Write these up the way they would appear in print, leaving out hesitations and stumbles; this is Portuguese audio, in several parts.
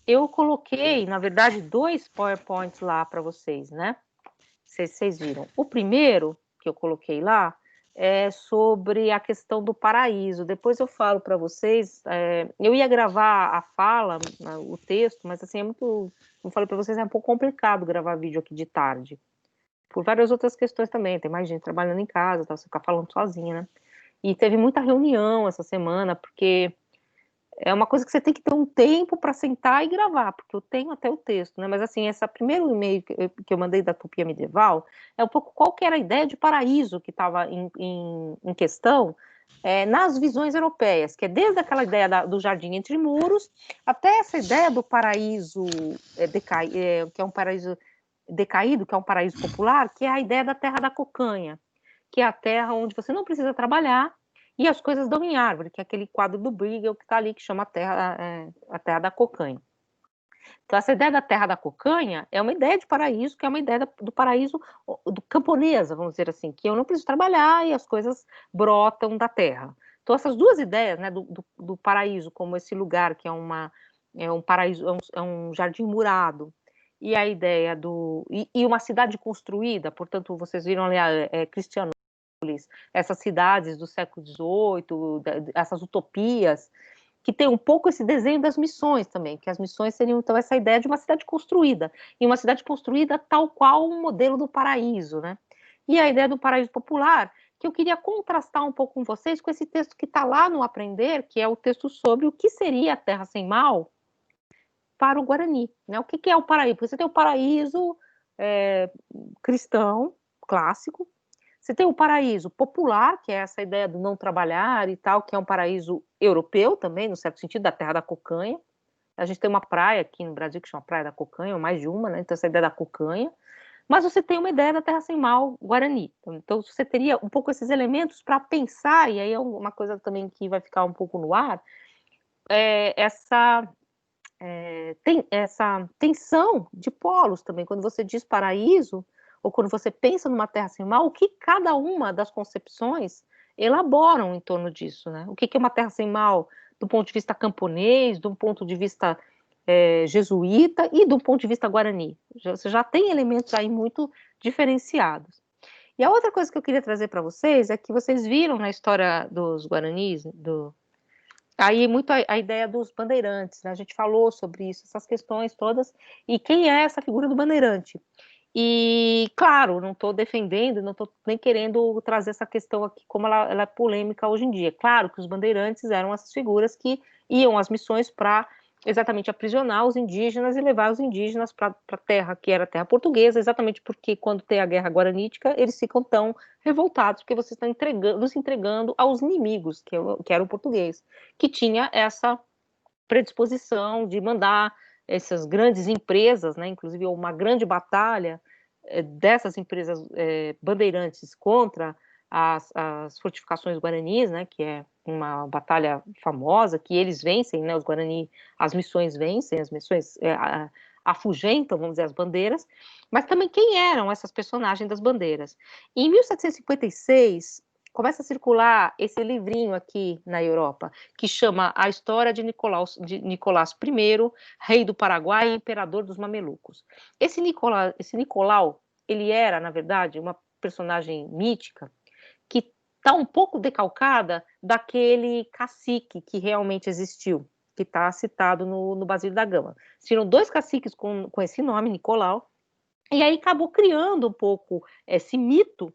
Eu coloquei, na verdade, 2 PowerPoints lá para vocês, né. Vocês viram. O primeiro que eu coloquei lá é sobre a questão do paraíso. Depois eu falo para vocês. Eu ia gravar a fala, o texto, mas assim é muito, como eu falei para vocês, é um pouco complicado gravar vídeo aqui de tarde, por várias outras questões também. Tem mais gente trabalhando em casa, tá, você ficar falando sozinha, né? E teve muita reunião essa semana, porque é uma coisa que você tem que ter um tempo para sentar e gravar, porque eu tenho até o texto, né? Mas assim, esse primeiro e-mail que eu mandei da Utopia Medieval é um pouco qual que era a ideia de paraíso que estava em questão, nas visões europeias, que é desde aquela ideia do jardim entre muros até essa ideia do paraíso que é um paraíso decaído, que é um paraíso popular, que é a ideia da terra da cocanha, que é a terra onde você não precisa trabalhar e as coisas dão em árvore, que é aquele quadro do Bruegel que está ali, que chama a terra da cocanha. Então, essa ideia da terra da cocanha é uma ideia de paraíso, que é uma ideia do paraíso do camponesa, vamos dizer assim, que eu não preciso trabalhar e as coisas brotam da terra. Então, essas duas ideias, né, do paraíso como esse lugar que é um paraíso, é um jardim murado, e a ideia e uma cidade construída, portanto, vocês viram ali Cristiano, essas cidades do século XVIII, essas utopias, que tem um pouco esse desenho das missões também, que as missões seriam então essa ideia de uma cidade construída, e uma cidade construída tal qual um modelo do paraíso, né? E a ideia do paraíso popular, que eu queria contrastar um pouco com vocês com esse texto que está lá no Aprender, que é o texto sobre o que seria a Terra Sem Mal para o Guarani, né? O que é o paraíso? Porque você tem o paraíso cristão, clássico, você tem o paraíso popular, que é essa ideia do não trabalhar e tal, que é um paraíso europeu também, no certo sentido, da terra da cocanha. A gente tem uma praia aqui no Brasil que chama Praia da Cocanha, ou mais de uma, né? Então, essa ideia da cocanha. Mas você tem uma ideia da terra sem mal guarani. Então, você teria um pouco esses elementos para pensar, e aí é uma coisa também que vai ficar um pouco no ar, tem essa tensão de polos também. Quando você diz paraíso, ou quando você pensa numa terra sem mal, o que cada uma das concepções elaboram em torno disso, né? O que é uma terra sem mal do ponto de vista camponês, do ponto de vista jesuíta e do ponto de vista guarani. Você já tem elementos aí muito diferenciados. E a outra coisa que eu queria trazer para vocês é que vocês viram na história dos guaranis, aí muito a ideia dos bandeirantes, né? A gente falou sobre isso, essas questões todas, e quem é essa figura do bandeirante? E, claro, não estou defendendo, não estou nem querendo trazer essa questão aqui como ela é polêmica hoje em dia. Claro que os bandeirantes eram essas figuras que iam às missões para exatamente aprisionar os indígenas e levar os indígenas para a terra que era terra portuguesa, exatamente porque quando tem a guerra guaranítica, eles ficam tão revoltados, porque vocês estão nos entregando aos inimigos, que era o português, que tinha essa predisposição de mandar essas grandes empresas, né, inclusive uma grande batalha dessas empresas bandeirantes contra as fortificações guaranis, né, que é uma batalha famosa, que eles vencem, né, os Guarani, as missões vencem, as missões afugentam, vamos dizer, as bandeiras, mas também quem eram essas personagens das bandeiras. Em 1756, começa a circular esse livrinho aqui na Europa, que chama A História de Nicolás I, rei do Paraguai e imperador dos Mamelucos. Esse Nicolau, ele era, na verdade, uma personagem mítica que está um pouco decalcada daquele cacique que realmente existiu, que está citado no Basílio da Gama. Tinham dois caciques com esse nome, Nicolau, e aí acabou criando um pouco esse mito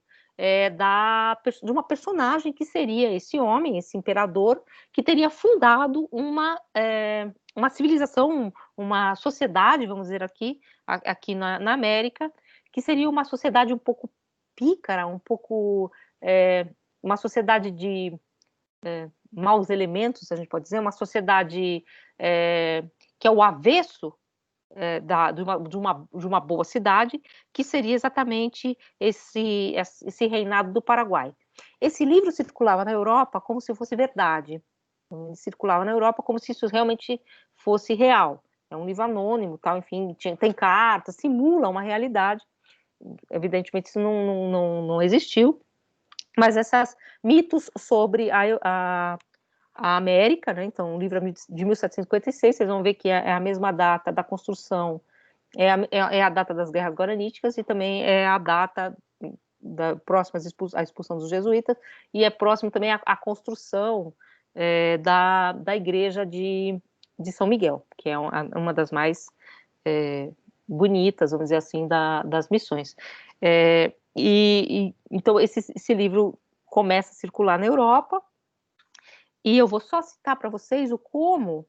de uma personagem que seria esse homem, esse imperador, que teria fundado uma civilização, uma sociedade, vamos dizer aqui na América, que seria uma sociedade um pouco pícara, um pouco uma sociedade de maus elementos, a gente pode dizer, uma sociedade que é o avesso de uma boa cidade, que seria exatamente esse reinado do Paraguai. Esse livro circulava na Europa como se fosse verdade. Ele circulava na Europa como se isso realmente fosse real. É um livro anônimo, tal, enfim, tem cartas, simula uma realidade. Evidentemente, isso não existiu, mas esses mitos sobre a América, né? Então, o livro é de 1756, vocês vão ver que é a mesma data da construção, é a data das guerras guaraníticas e também é a data próxima à expulsão dos jesuítas, e é próximo também à construção da igreja de São Miguel, que é uma das mais bonitas, vamos dizer assim, das missões. Então, esse livro começa a circular na Europa, e eu vou só citar para vocês como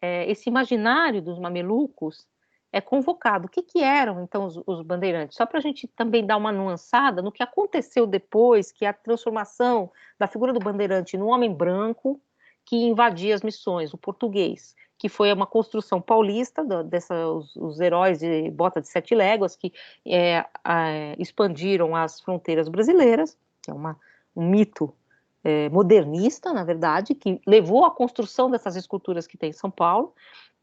esse imaginário dos mamelucos é convocado. O que eram, então, os bandeirantes? Só para a gente também dar uma nuançada no que aconteceu depois, que é a transformação da figura do bandeirante no homem branco que invadia as missões, o português, que foi uma construção paulista, os heróis de Bota de Sete Léguas, que expandiram as fronteiras brasileiras, que é um mito modernista, na verdade, que levou à construção dessas esculturas que tem em São Paulo,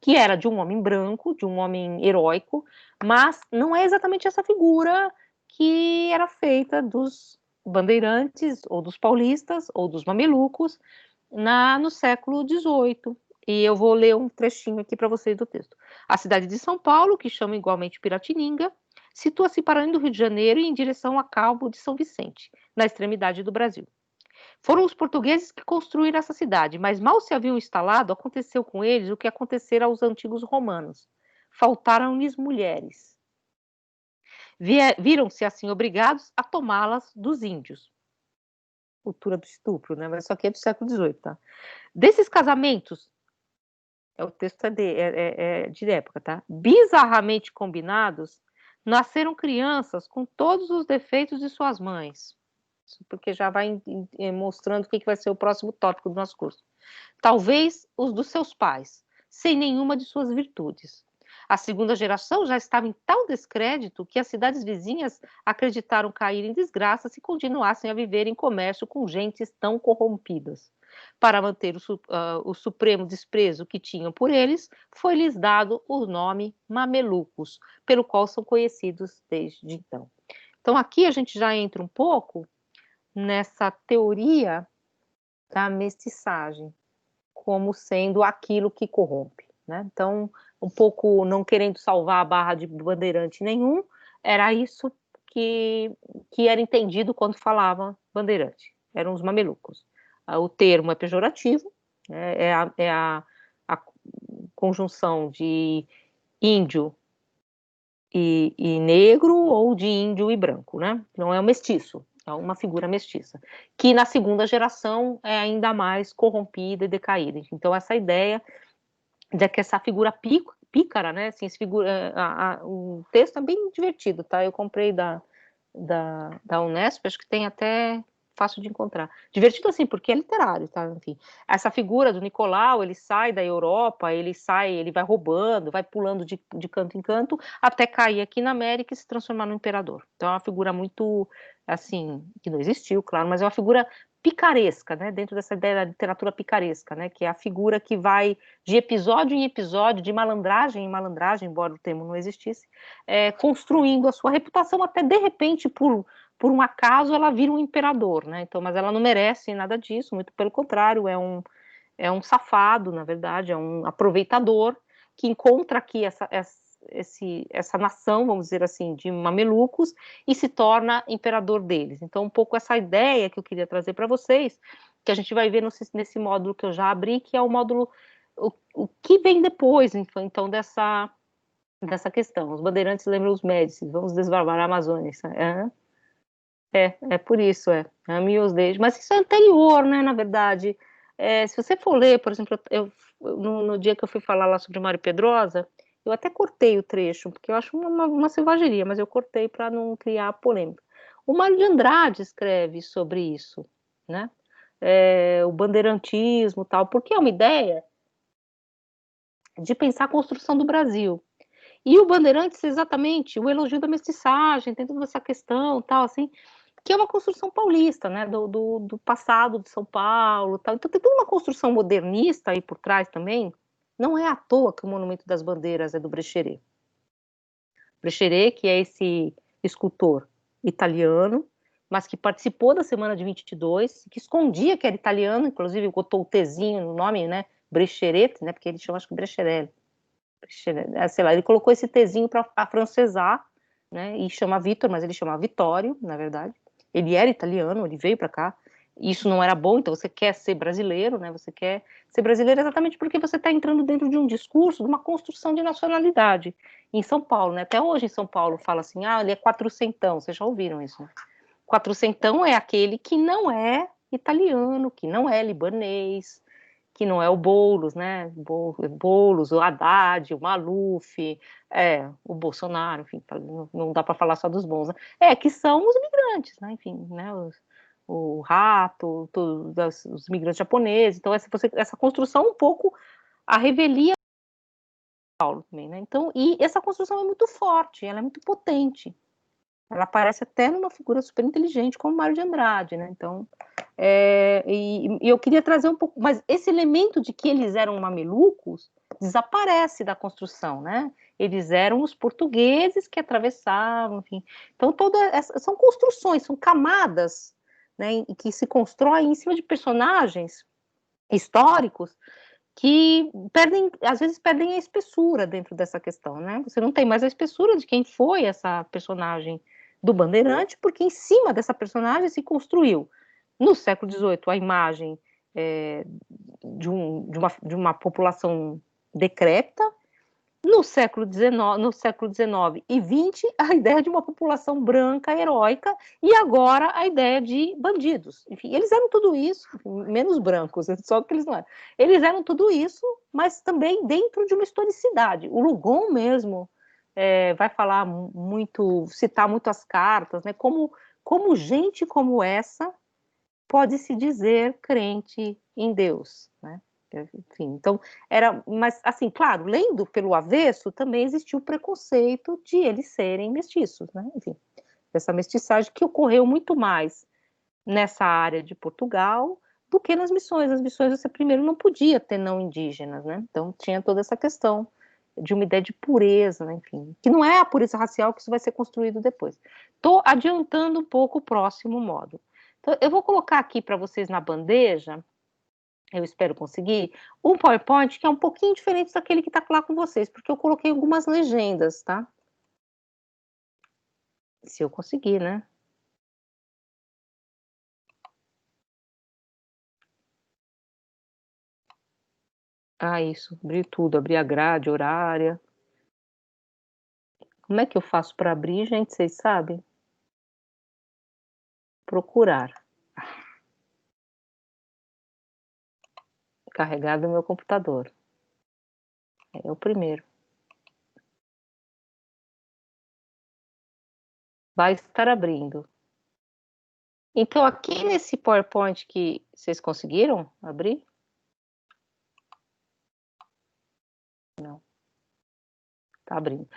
que era de um homem branco, de um homem heróico, mas não é exatamente essa figura que era feita dos bandeirantes, ou dos paulistas, ou dos mamelucos, no século XVIII. E eu vou ler um trechinho aqui para vocês do texto. A cidade de São Paulo, que chama igualmente Piratininga, situa-se para além do Rio de Janeiro e em direção a Cabo de São Vicente, na extremidade do Brasil. Foram os portugueses que construíram essa cidade, mas mal se haviam instalado, aconteceu com eles o que acontecera aos antigos romanos. Faltaram-lhes mulheres. Viram-se assim obrigados a tomá-las dos índios. Cultura do estupro, né? Mas isso aqui é do século XVIII, tá? Desses casamentos, o texto é de época, tá? Bizarramente combinados, nasceram crianças com todos os defeitos de suas mães. Porque já vai mostrando o que vai ser o próximo tópico do nosso curso. Talvez os dos seus pais, sem nenhuma de suas virtudes. A segunda geração já estava em tal descrédito que as cidades vizinhas acreditaram cair em desgraça se continuassem a viver em comércio com gentes tão corrompidas. Para manter o supremo desprezo que tinham por eles, foi-lhes dado o nome mamelucos, pelo qual são conhecidos desde então. Então aqui a gente já entra um pouco nessa teoria da mestiçagem como sendo aquilo que corrompe, né? Então, um pouco não querendo salvar a barra de bandeirante nenhum, era isso que era entendido quando falava bandeirante, eram os mamelucos. O termo é pejorativo, né? A conjunção de índio e negro ou de índio e branco, né? Não é um mestiço, é uma figura mestiça, que na segunda geração é ainda mais corrompida e decaída. Então, essa ideia de que essa figura pícara, né? Assim, o texto é bem divertido, tá? Eu comprei da Unesp, acho que tem até fácil de encontrar. Divertido assim, porque é literário, tá? Enfim, essa figura do Nicolau, ele sai da Europa, ele vai roubando, vai pulando de canto em canto, até cair aqui na América e se transformar no imperador. Então é uma figura muito, assim, que não existiu, claro, mas é uma figura picaresca, né? Dentro dessa ideia da literatura picaresca, né? Que é a figura que vai de episódio em episódio, de malandragem em malandragem, embora o termo não existisse, construindo a sua reputação até de repente por um acaso ela vira um imperador, né? Então, mas ela não merece nada disso, muito pelo contrário, é um safado, na verdade, é um aproveitador que encontra aqui essa nação, vamos dizer assim, de mamelucos e se torna imperador deles. Então, um pouco essa ideia que eu queria trazer para vocês, que a gente vai ver nesse módulo que eu já abri, que é o módulo o que vem depois, então, dessa questão. Os bandeirantes lembram os Médicis, vamos desbravar a Amazônia. É por isso, ame os deixe. Mas isso é anterior, né, na verdade. Se você for ler, por exemplo, no dia que eu fui falar lá sobre Mário Pedrosa, eu até cortei o trecho, porque eu acho uma selvageria, mas eu cortei para não criar polêmica. O Mário de Andrade escreve sobre isso, né? O bandeirantismo tal, porque é uma ideia de pensar a construção do Brasil. E o Bandeirantes, exatamente, o elogio da mestiçagem, tem toda essa questão, tal, assim, que é uma construção paulista, né, do passado de São Paulo, tal. Então tem toda uma construção modernista aí por trás também. Não é à toa que o Monumento das Bandeiras é do Brecheret. Brecheret, que é esse escultor italiano, mas que participou da semana de 22, que escondia que era italiano, inclusive botou o Tzinho no nome, né, Brecherete, né, porque ele chama, acho que Brecherelli, sei lá, ele colocou esse Tzinho para afrancesar, né, e chama Vitor, mas ele chama Vittorio, na verdade. Ele era italiano, ele veio para cá. Isso não era bom, então você quer ser brasileiro, né? Você quer ser brasileiro exatamente porque você está entrando dentro de um discurso, de uma construção de nacionalidade. Em São Paulo, né? Até hoje em São Paulo fala assim, ah, ele é quatrocentão. Vocês já ouviram isso, né? Quatrocentão é aquele que não é italiano, que não é libanês, que não é o Boulos, né? Boulos, o Haddad, o Maluf, o Bolsonaro, enfim, não dá para falar só dos bons, né? Que são os migrantes, né? Enfim, né? O Rato, os migrantes japoneses. Então, essa construção um pouco a revelia Paulo também, né? Então, e essa construção é muito forte, ela é muito potente. Ela aparece até numa figura super inteligente como Mário de Andrade, né? Então, e eu queria trazer um pouco, mas esse elemento de que eles eram mamelucos desaparece da construção, né? Eles eram os portugueses que atravessavam, enfim. Então, são construções, são camadas, né? Que se constroem em cima de personagens históricos que às vezes perdem a espessura dentro dessa questão, né? Você não tem mais a espessura de quem foi essa personagem do Bandeirante, porque em cima dessa personagem se construiu, no século XVIII, a imagem de uma população decrépita, no século XIX e XX, a ideia de uma população branca, heróica, e agora a ideia de bandidos. Enfim, eles eram tudo isso, menos brancos, só que eles não eram. Eles eram tudo isso, mas também dentro de uma historicidade. O Lugon mesmo vai falar muito, citar muito as cartas, né? Como gente como essa pode se dizer crente em Deus, né? Enfim, então mas assim, claro, lendo pelo avesso, também existiu o preconceito de eles serem mestiços, né? Enfim, essa mestiçagem que ocorreu muito mais nessa área de Portugal do que nas missões. As missões você primeiro não podia ter não indígenas, né? Então tinha toda essa questão de uma ideia de pureza, né? Enfim, que não é a pureza racial, que isso vai ser construído depois. Estou adiantando um pouco o próximo módulo. Então, eu vou colocar aqui para vocês na bandeja, eu espero conseguir, um PowerPoint que é um pouquinho diferente daquele que está lá com vocês, porque eu coloquei algumas legendas, tá? Se eu conseguir, né? Ah, isso, abrir tudo, abrir a grade horária. Como é que eu faço para abrir, gente? Vocês sabem? Procurar. Carregar do meu computador. É o primeiro. Vai estar abrindo. Então, aqui nesse PowerPoint que vocês conseguiram abrir? Não. Tá abrindo.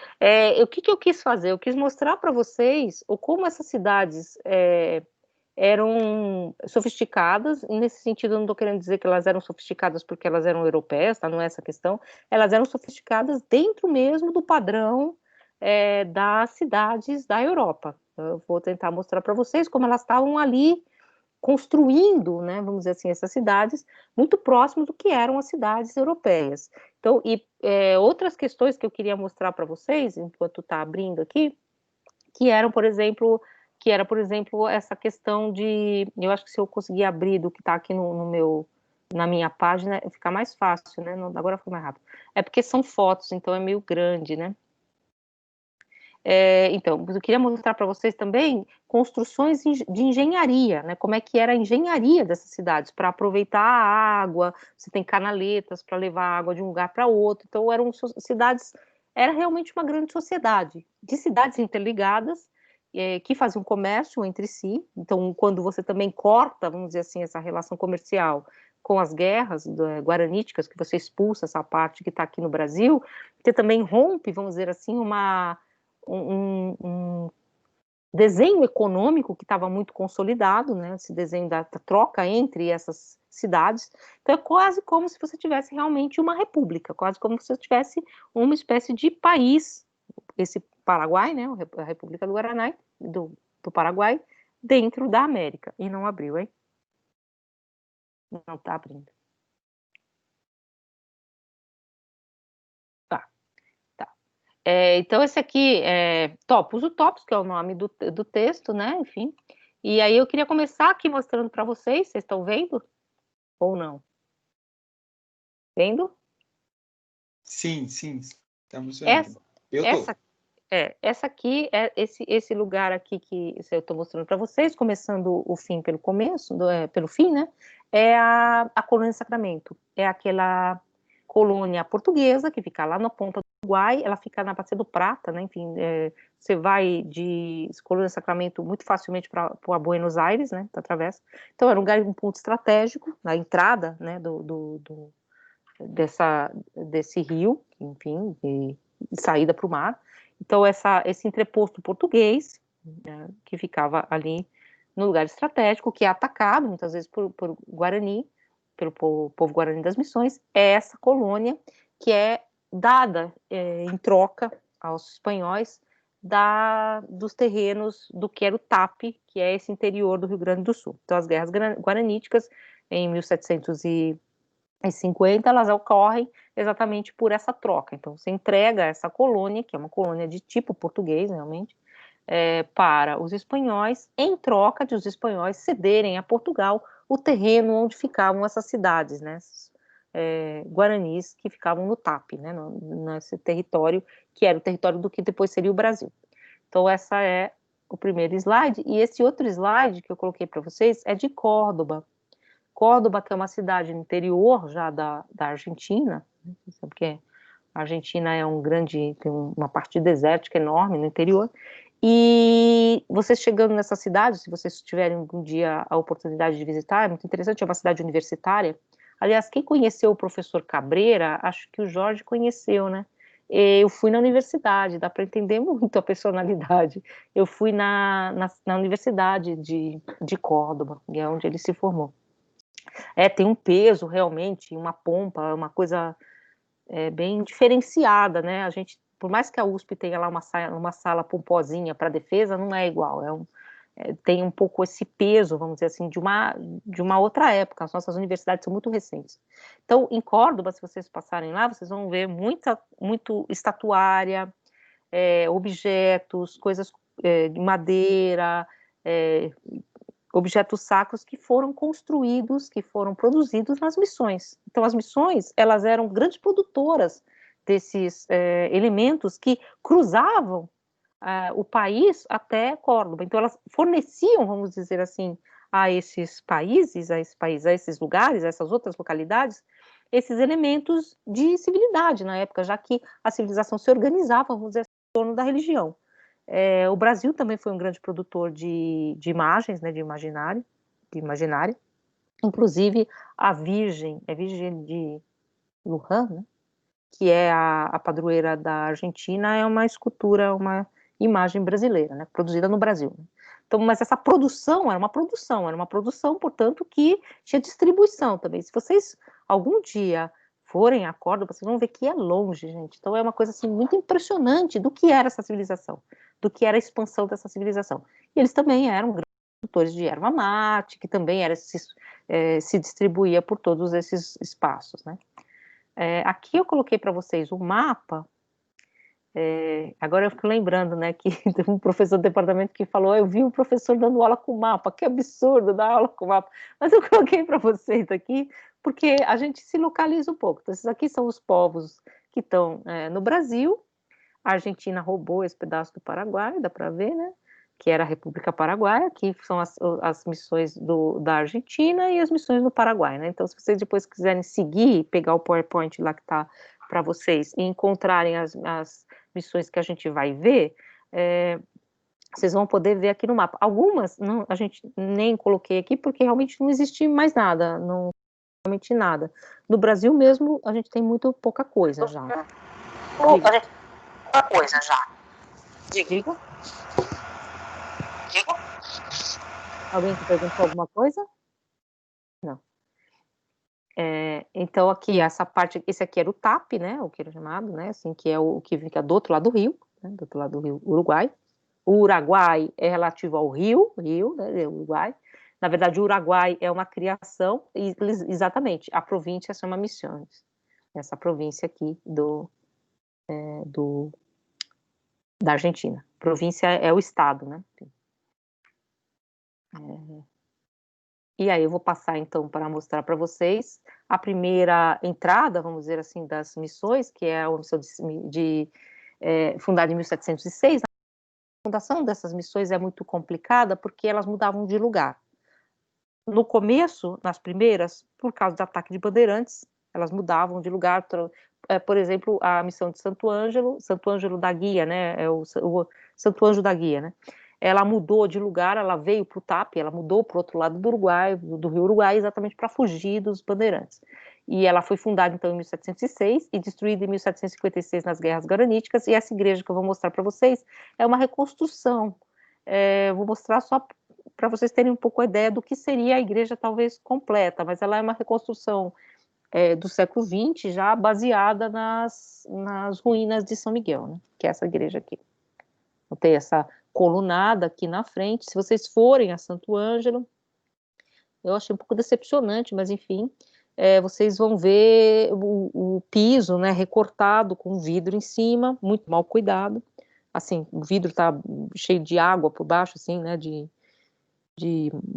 O que eu quis fazer? Eu quis mostrar para vocês como essas cidades eram sofisticadas. Nesse sentido, eu não estou querendo dizer que elas eram sofisticadas porque elas eram europeias, tá? Não é essa a questão. Elas eram sofisticadas dentro mesmo do padrão das cidades da Europa. Eu vou tentar mostrar para vocês como elas estavam ali construindo, né, vamos dizer assim, essas cidades muito próximas do que eram as cidades europeias. Então, outras questões que eu queria mostrar para vocês, enquanto está abrindo aqui, que eram, por exemplo, essa questão de, eu acho que se eu conseguir abrir do que está aqui na minha página, fica mais fácil, né? Agora foi mais rápido. É porque são fotos, então é meio grande, né? Então, eu queria mostrar para vocês também construções de engenharia, né? Como é que era a engenharia dessas cidades para aproveitar a água. Você tem canaletas para levar água de um lugar para outro. Então, eram cidades, era realmente uma grande sociedade de cidades interligadas que faziam comércio entre si. Então, quando você também corta, vamos dizer assim, essa relação comercial com as guerras guaraníticas, que você expulsa essa parte que está aqui no Brasil, você também rompe, vamos dizer assim, um desenho econômico que estava muito consolidado, né? Esse desenho da troca entre essas cidades. Então é quase como se você tivesse realmente uma república, quase como se você tivesse uma espécie de país, esse Paraguai, né? A República do Guaraná, do Paraguai, dentro da América. E não abriu, hein? Não tá abrindo. Tá, tá. Então, esse aqui é Topos, o Topos, que é o nome do texto, né? Enfim. E aí eu queria começar aqui mostrando para vocês. Vocês estão vendo? Ou não? Vendo? Sim, sim, estamos Essa, vendo. Eu tô. essa, essa aqui é esse lugar aqui que eu estou mostrando para vocês, começando o fim pelo começo, pelo fim, né? É a colônia Sacramento. É aquela colônia portuguesa que fica lá na ponta do Uruguai, ela fica na Bacia do Prata, né? Enfim, você vai de colônia Sacramento muito facilmente para Buenos Aires, né? Atravessa. Então era um ponto estratégico na entrada, né? Desse rio, enfim, de saída para o mar. Então, esse entreposto português, né, que ficava ali no lugar estratégico, que é atacado muitas vezes por Guarani, pelo povo Guarani das Missões, é essa colônia que é dada em troca aos espanhóis dos terrenos do que era o TAP, que é esse interior do Rio Grande do Sul. Então, as guerras guaraníticas, em 1750, elas ocorrem exatamente por essa troca. Então, você entrega essa colônia, que é uma colônia de tipo português, realmente, para os espanhóis, em troca de os espanhóis cederem a Portugal o terreno onde ficavam essas cidades, né? Guaranis que ficavam no TAP, né? Nesse território, que era o território do que depois seria o Brasil. Então, essa é o primeiro slide. E esse outro slide que eu coloquei para vocês é de Córdoba. Córdoba, que é uma cidade no interior já da Argentina, né? Porque a Argentina tem uma parte desértica enorme no interior, e vocês chegando nessa cidade, se vocês tiverem algum dia a oportunidade de visitar, é muito interessante, é uma cidade universitária. Aliás, quem conheceu o professor Cabreira, acho que o Jorge conheceu, né? Eu fui na universidade, dá para entender muito a personalidade. Eu fui na Universidade de Córdoba, que é onde ele se formou. Tem um peso realmente, uma pompa, uma coisa bem diferenciada, né? A gente, por mais que a USP tenha lá uma sala pomposinha para defesa, não é igual. Tem um pouco esse peso, vamos dizer assim, de uma outra época. As nossas universidades são muito recentes. Então, em Córdoba, se vocês passarem lá, vocês vão ver muito estatuária, objetos, coisas de madeira, objetos sacros que foram construídos, que foram produzidos nas missões. Então, as missões, elas eram grandes produtoras desses elementos que cruzavam o país até Córdoba. Então, elas forneciam, vamos dizer assim, a esses lugares, a essas outras localidades, esses elementos de civilidade na época, já que a civilização se organizava, vamos dizer, em torno da religião. O Brasil também foi um grande produtor de imagens, né, de imaginário. Inclusive, a Virgem de Luján, né, que é a padroeira da Argentina, é uma escultura, uma imagem brasileira, né, produzida no Brasil. Então, mas essa produção era uma produção, portanto, que tinha distribuição também. Se vocês algum dia forem a Córdoba, vocês vão ver que é longe, gente. Então, é uma coisa assim muito impressionante do que era essa civilização, do que era a expansão dessa civilização. E eles também eram grandes produtores de erva mate, que também se distribuía por todos esses espaços, né? Aqui eu coloquei para vocês o mapa. Agora eu fico lembrando, né, que teve um professor do departamento que falou: eu vi um professor dando aula com mapa, que absurdo dar aula com mapa. Mas eu coloquei para vocês aqui, porque a gente se localiza um pouco. Então, esses aqui são os povos que estão no Brasil. A Argentina roubou esse pedaço do Paraguai, dá para ver, né? Que era a República Paraguaia, que são as missões da Argentina e as missões do Paraguai, né? Então, se vocês depois quiserem seguir, pegar o PowerPoint lá que está para vocês e encontrarem as missões que a gente vai ver, vocês vão poder ver aqui no mapa. Algumas não, a gente nem coloquei aqui porque realmente não existe mais nada, não realmente nada. No Brasil mesmo a gente tem muito pouca coisa já. Diga. Pouca coisa já. Diga. Alguém que perguntou alguma coisa? Não. Então aqui essa parte, esse aqui era o TAP, né? O que era chamado, né? Assim, que é o que fica do outro lado do rio, né? Do outro lado do rio Uruguai. O Uruguai é relativo ao rio, né, Uruguai. Na verdade, o Uruguai é uma criação, e exatamente, a província chama Misiones. Essa província aqui da Argentina. Província é o estado, né? E aí eu vou passar, então, para mostrar para vocês a primeira entrada, vamos dizer assim, das missões, que é a missão fundada em 1706. A fundação dessas missões é muito complicada, porque elas mudavam de lugar. No começo, nas primeiras, por causa do ataque de bandeirantes, elas mudavam de lugar. Por exemplo, a missão de Santo Ângelo da Guia, né? O Santo Ângelo da Guia, né? Ela mudou de lugar, ela veio para o TAP, ela mudou para o outro lado do Uruguai, do Rio Uruguai, exatamente para fugir dos bandeirantes. E ela foi fundada, então, em 1706 e destruída em 1756 nas Guerras Garaníticas. E essa igreja que eu vou mostrar para vocês é uma reconstrução. Vou mostrar só para vocês terem um pouco a ideia do que seria a igreja, talvez, completa, mas ela é uma reconstrução do século XX, já baseada nas ruínas de São Miguel, né? Que é essa igreja aqui. Então, tem essa colunada aqui na frente. Se vocês forem a Santo Ângelo, eu achei um pouco decepcionante, mas enfim, vocês vão ver o piso, né, recortado com vidro em cima, muito mal cuidado. Assim, o vidro está cheio de água por baixo, assim, né, de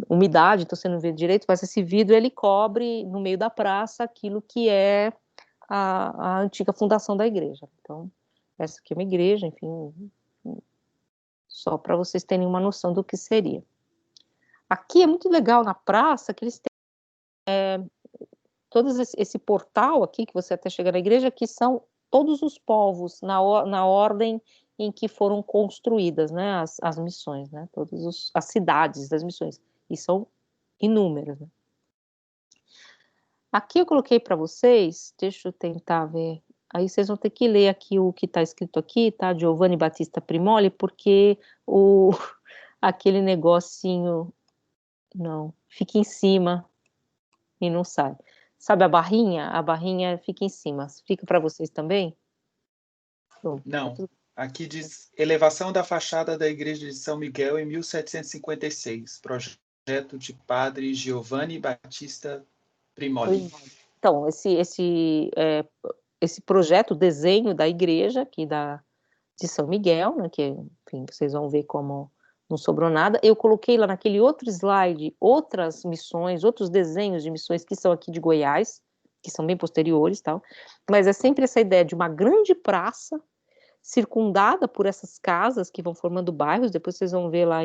umidade, então você não vê direito, mas esse vidro ele cobre no meio da praça aquilo que é a antiga fundação da igreja. Então, essa aqui é uma igreja, enfim, só para vocês terem uma noção do que seria. Aqui é muito legal na praça que eles têm todo esse portal aqui que você até chega na igreja, que são todos os povos na ordem em que foram construídas, né, as missões, né, todas as cidades das missões, e são inúmeras, né? Aqui eu coloquei para vocês, deixa eu tentar ver, aí vocês vão ter que ler aqui o que está escrito aqui, tá, Giovanni Battista Primoli, porque aquele negocinho, não, fica em cima e não sai. Sabe a barrinha? A barrinha fica em cima. Fica para vocês também? Pronto, Não. Aqui diz elevação da fachada da Igreja de São Miguel em 1756. Projeto de Padre Giovanni Battista Primoli. Então, esse projeto, desenho da igreja aqui de São Miguel, né, que, enfim, vocês vão ver como não sobrou nada. Eu coloquei lá naquele outro slide outras missões, outros desenhos de missões que são aqui de Goiás, que são bem posteriores, tal. Mas é sempre essa ideia de uma grande praça circundada por essas casas que vão formando bairros. Depois vocês vão ver lá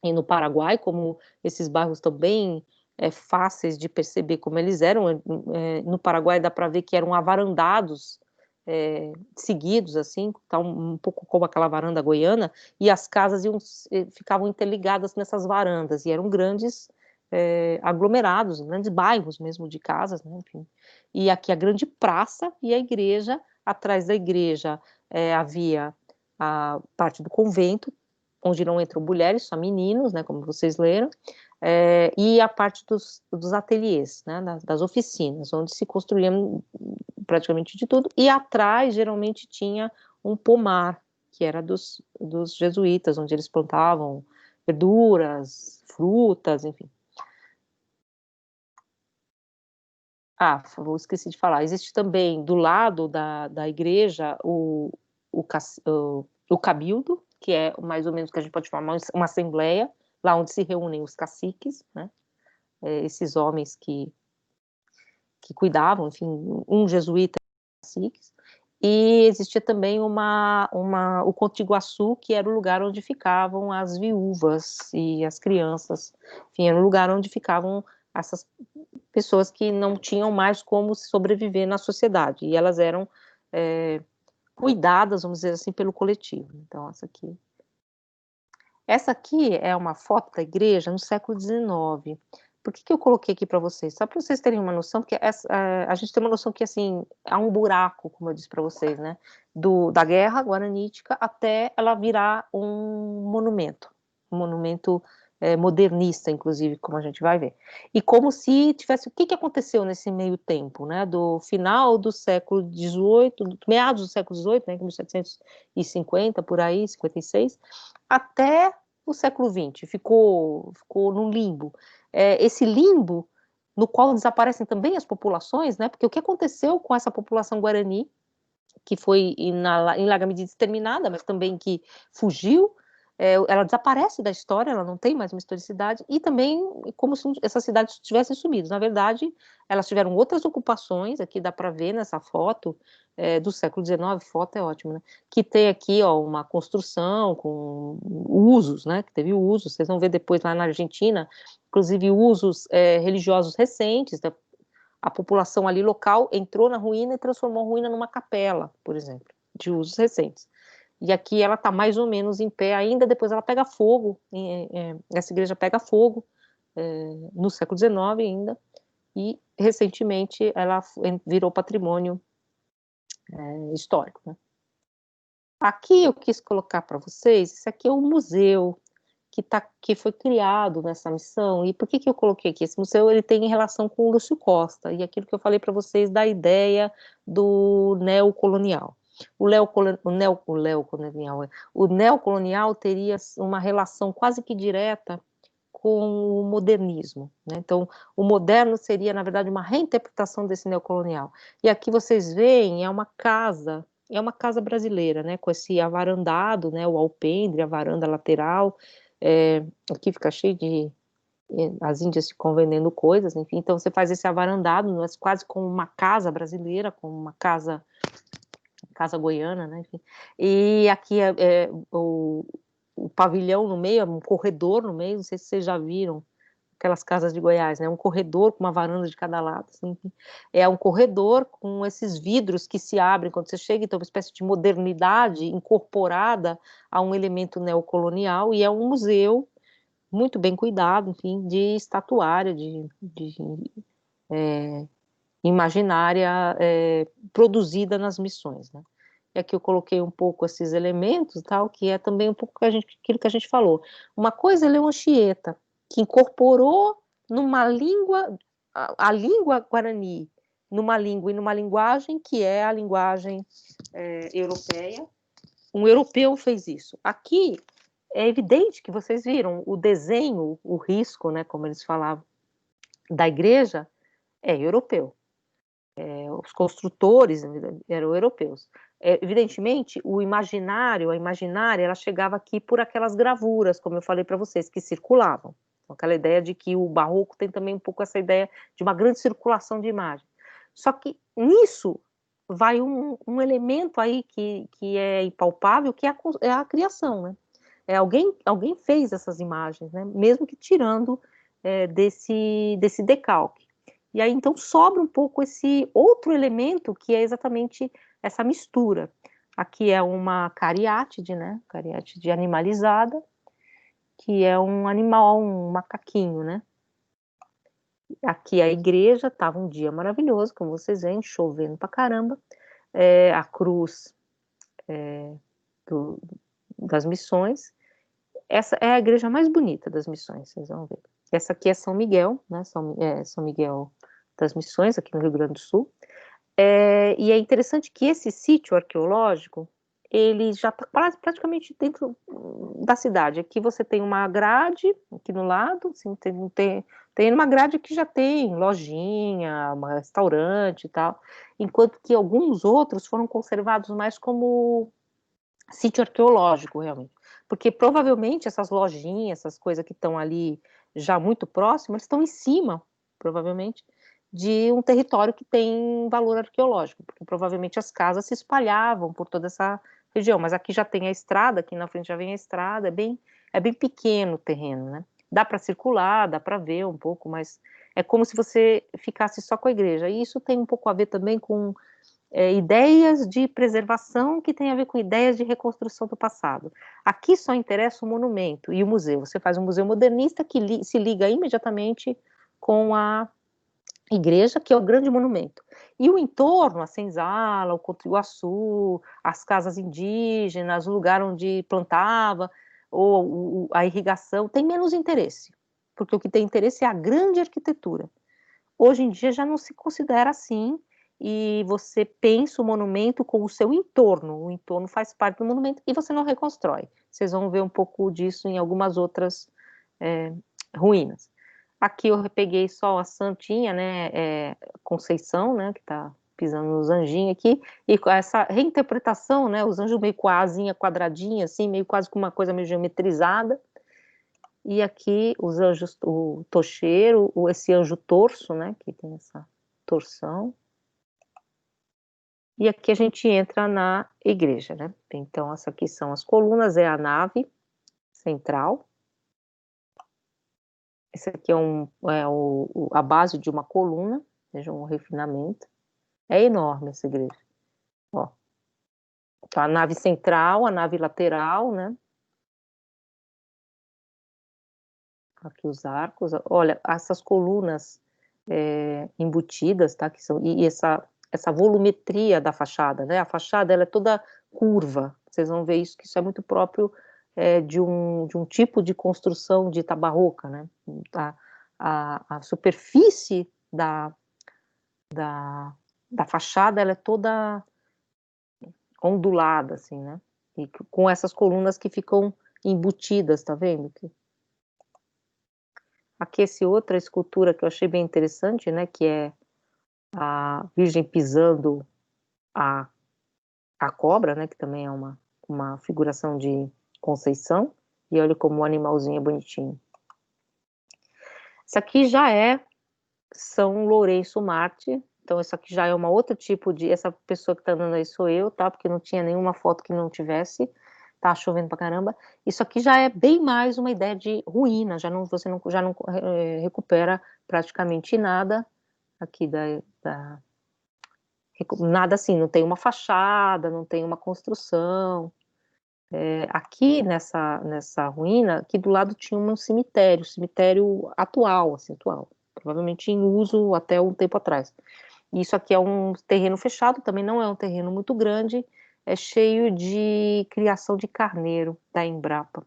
no Paraguai como esses bairros estão bem fáceis de perceber como eles eram. No Paraguai dá para ver que eram avarandados seguidos, assim, tá um pouco como aquela varanda goiana, e as casas ficavam interligadas nessas varandas, e eram grandes aglomerados, grandes bairros mesmo de casas, né, enfim. E aqui a grande praça e a igreja. Atrás da igreja havia a parte do convento, onde não entram mulheres, só meninos, né, como vocês leram, e a parte dos ateliês, né, das oficinas, onde se construía praticamente de tudo, e atrás geralmente tinha um pomar, que era dos jesuítas, onde eles plantavam verduras, frutas, enfim. Esqueci de falar, existe também do lado da igreja o cabildo, que é mais ou menos o que a gente pode chamar uma assembleia, lá onde se reúnem os caciques, né? Esses homens que cuidavam, enfim, um jesuíta e caciques. E existia também o Contiguaçu, que era o lugar onde ficavam as viúvas e as crianças, enfim, era o lugar onde ficavam essas pessoas que não tinham mais como sobreviver na sociedade, e elas eram cuidadas, vamos dizer assim, pelo coletivo. Então, essa aqui é uma foto da igreja no século XIX. Por que eu coloquei aqui para vocês? Só para vocês terem uma noção, porque a gente tem uma noção que, assim, há um buraco, como eu disse para vocês, né, da guerra guaranítica até ela virar um monumento modernista, inclusive, como a gente vai ver. E como se tivesse... O que aconteceu nesse meio tempo, né? Do final do século XVIII, meados do século XVIII, né, 1750, por aí, 56, até o século XX. Ficou num limbo. Esse limbo no qual desaparecem também as populações, né? Porque o que aconteceu com essa população guarani, que foi em larga medida exterminada, mas também que fugiu, ela desaparece da história, ela não tem mais uma historicidade, e também como se essas cidades tivessem sumido. Na verdade, elas tiveram outras ocupações, aqui dá para ver nessa foto, do século XIX, foto é ótimo, né? Que tem aqui, ó, uma construção com usos, né? Que teve usos, vocês vão ver depois lá na Argentina, inclusive usos religiosos recentes, a população ali local entrou na ruína e transformou a ruína numa capela, por exemplo, de usos recentes. E aqui ela está mais ou menos em pé ainda, depois ela pega fogo, essa igreja pega fogo no século XIX ainda, e recentemente ela virou patrimônio histórico, né? Aqui eu quis colocar para vocês, esse aqui é um museu que foi criado nessa missão. E por que eu coloquei aqui? Esse museu ele tem relação com o Lúcio Costa, e aquilo que eu falei para vocês da ideia do neocolonial. O neocolonial teria uma relação quase que direta com o modernismo, né? Então, o moderno seria, na verdade, uma reinterpretação desse neocolonial. E aqui vocês veem, é uma casa brasileira, né? Com esse avarandado, né? O alpendre, a varanda lateral, aqui fica cheio de as índias ficam vendendo coisas, enfim, então você faz esse avarandado, mas quase como uma casa brasileira, como uma casa goiana, né, enfim. E aqui o pavilhão no meio, um corredor no meio, não sei se vocês já viram aquelas casas de Goiás, né, um corredor com uma varanda de cada lado, assim, é um corredor com esses vidros que se abrem quando você chega, então uma espécie de modernidade incorporada a um elemento neocolonial, e é um museu muito bem cuidado, enfim, de estatuária, de imaginária produzida nas missões, né? E aqui eu coloquei um pouco esses elementos, tal, que é também um pouco aquilo que a gente falou. Uma coisa é Leon Anchieta, que incorporou numa língua, a língua guarani, numa língua e numa linguagem que é a linguagem europeia. Um europeu fez isso. Aqui é evidente que vocês viram o desenho, o risco, né, como eles falavam, da igreja é europeu. Os construtores eram europeus. Evidentemente, o imaginário, a imaginária, ela chegava aqui por aquelas gravuras, como eu falei para vocês, que circulavam. Então, aquela ideia de que o barroco tem também um pouco essa ideia de uma grande circulação de imagem. Só que nisso vai um elemento aí que é impalpável, que é a criação, né? Alguém fez essas imagens, né? Mesmo que tirando desse decalque. E aí, então, sobra um pouco esse outro elemento, que é exatamente essa mistura. Aqui é uma cariátide, né? Cariátide animalizada, que é um animal, um macaquinho, né? Aqui a igreja, estava um dia maravilhoso, como vocês veem, chovendo pra caramba. A cruz das missões. Essa é a igreja mais bonita das missões, vocês vão ver. Essa aqui é São Miguel, né? São Miguel das Missões, aqui no Rio Grande do Sul. E é interessante que esse sítio arqueológico, ele já está praticamente dentro da cidade. Aqui você tem uma grade, aqui no lado, assim, tem uma grade que já tem lojinha, um restaurante e tal, enquanto que alguns outros foram conservados mais como sítio arqueológico, realmente. Porque provavelmente essas lojinhas, essas coisas que estão ali já muito próximas, estão em cima, provavelmente, de um território que tem valor arqueológico, porque provavelmente as casas se espalhavam por toda essa região, mas aqui já tem a estrada, aqui na frente já vem a estrada, é bem pequeno o terreno, né? Dá para circular, dá para ver um pouco, mas é como se você ficasse só com a igreja, e isso tem um pouco a ver também com ideias de preservação que tem a ver com ideias de reconstrução do passado. Aqui só interessa o monumento e o museu. Você faz um museu modernista que se liga imediatamente com a igreja, que é o grande monumento. E o entorno, a senzala, o Couto Iguaçu, as casas indígenas, o lugar onde plantava, ou a irrigação, tem menos interesse, porque o que tem interesse é a grande arquitetura. Hoje em dia já não se considera assim, e você pensa o monumento com o seu entorno. O entorno faz parte do monumento e você não reconstrói. Vocês vão ver um pouco disso em algumas outras ruínas. Aqui eu peguei só a Santinha, né, Conceição, né, que está pisando nos anjinhos aqui, e com essa reinterpretação, né, os anjos meio com a asinha quadradinha, assim, meio quase com uma coisa meio geometrizada. E aqui os anjos, o tocheiro, esse anjo torso, né, que tem essa torção. E aqui a gente entra na igreja, né? Então, essa aqui são as colunas, é a nave central. Esse aqui é a base de uma coluna, veja, um refinamento. É enorme essa igreja. Ó. Então, a nave central, a nave lateral, né? Aqui os arcos. Olha, essas colunas embutidas, tá? Que são, e essa volumetria da fachada, né? A fachada ela é toda curva. Vocês vão ver isso, que isso é muito próprio de um tipo de construção dita barroca, né? A superfície da fachada ela é toda ondulada, assim, né? E com essas colunas que ficam embutidas, tá vendo? Aqui essa outra escultura que eu achei bem interessante, né? Que é a Virgem pisando a cobra, né? Que também é uma figuração de Conceição. E olha como o animalzinho é bonitinho. Isso aqui já é São Lourenço Mártir. Então, isso aqui já é uma outra tipo de... Essa pessoa que tá andando aí sou eu, tá? Porque não tinha nenhuma foto que não tivesse. Tá chovendo pra caramba. Isso aqui já é bem mais uma ideia de ruína. Você já não recupera praticamente nada aqui nada assim, não tem uma fachada, não tem uma construção. Aqui nessa ruína, aqui do lado tinha um cemitério atual, assim, atual, provavelmente em uso até um tempo atrás. Isso aqui é um terreno fechado, também não é um terreno muito grande, é cheio de criação de carneiro da Embrapa.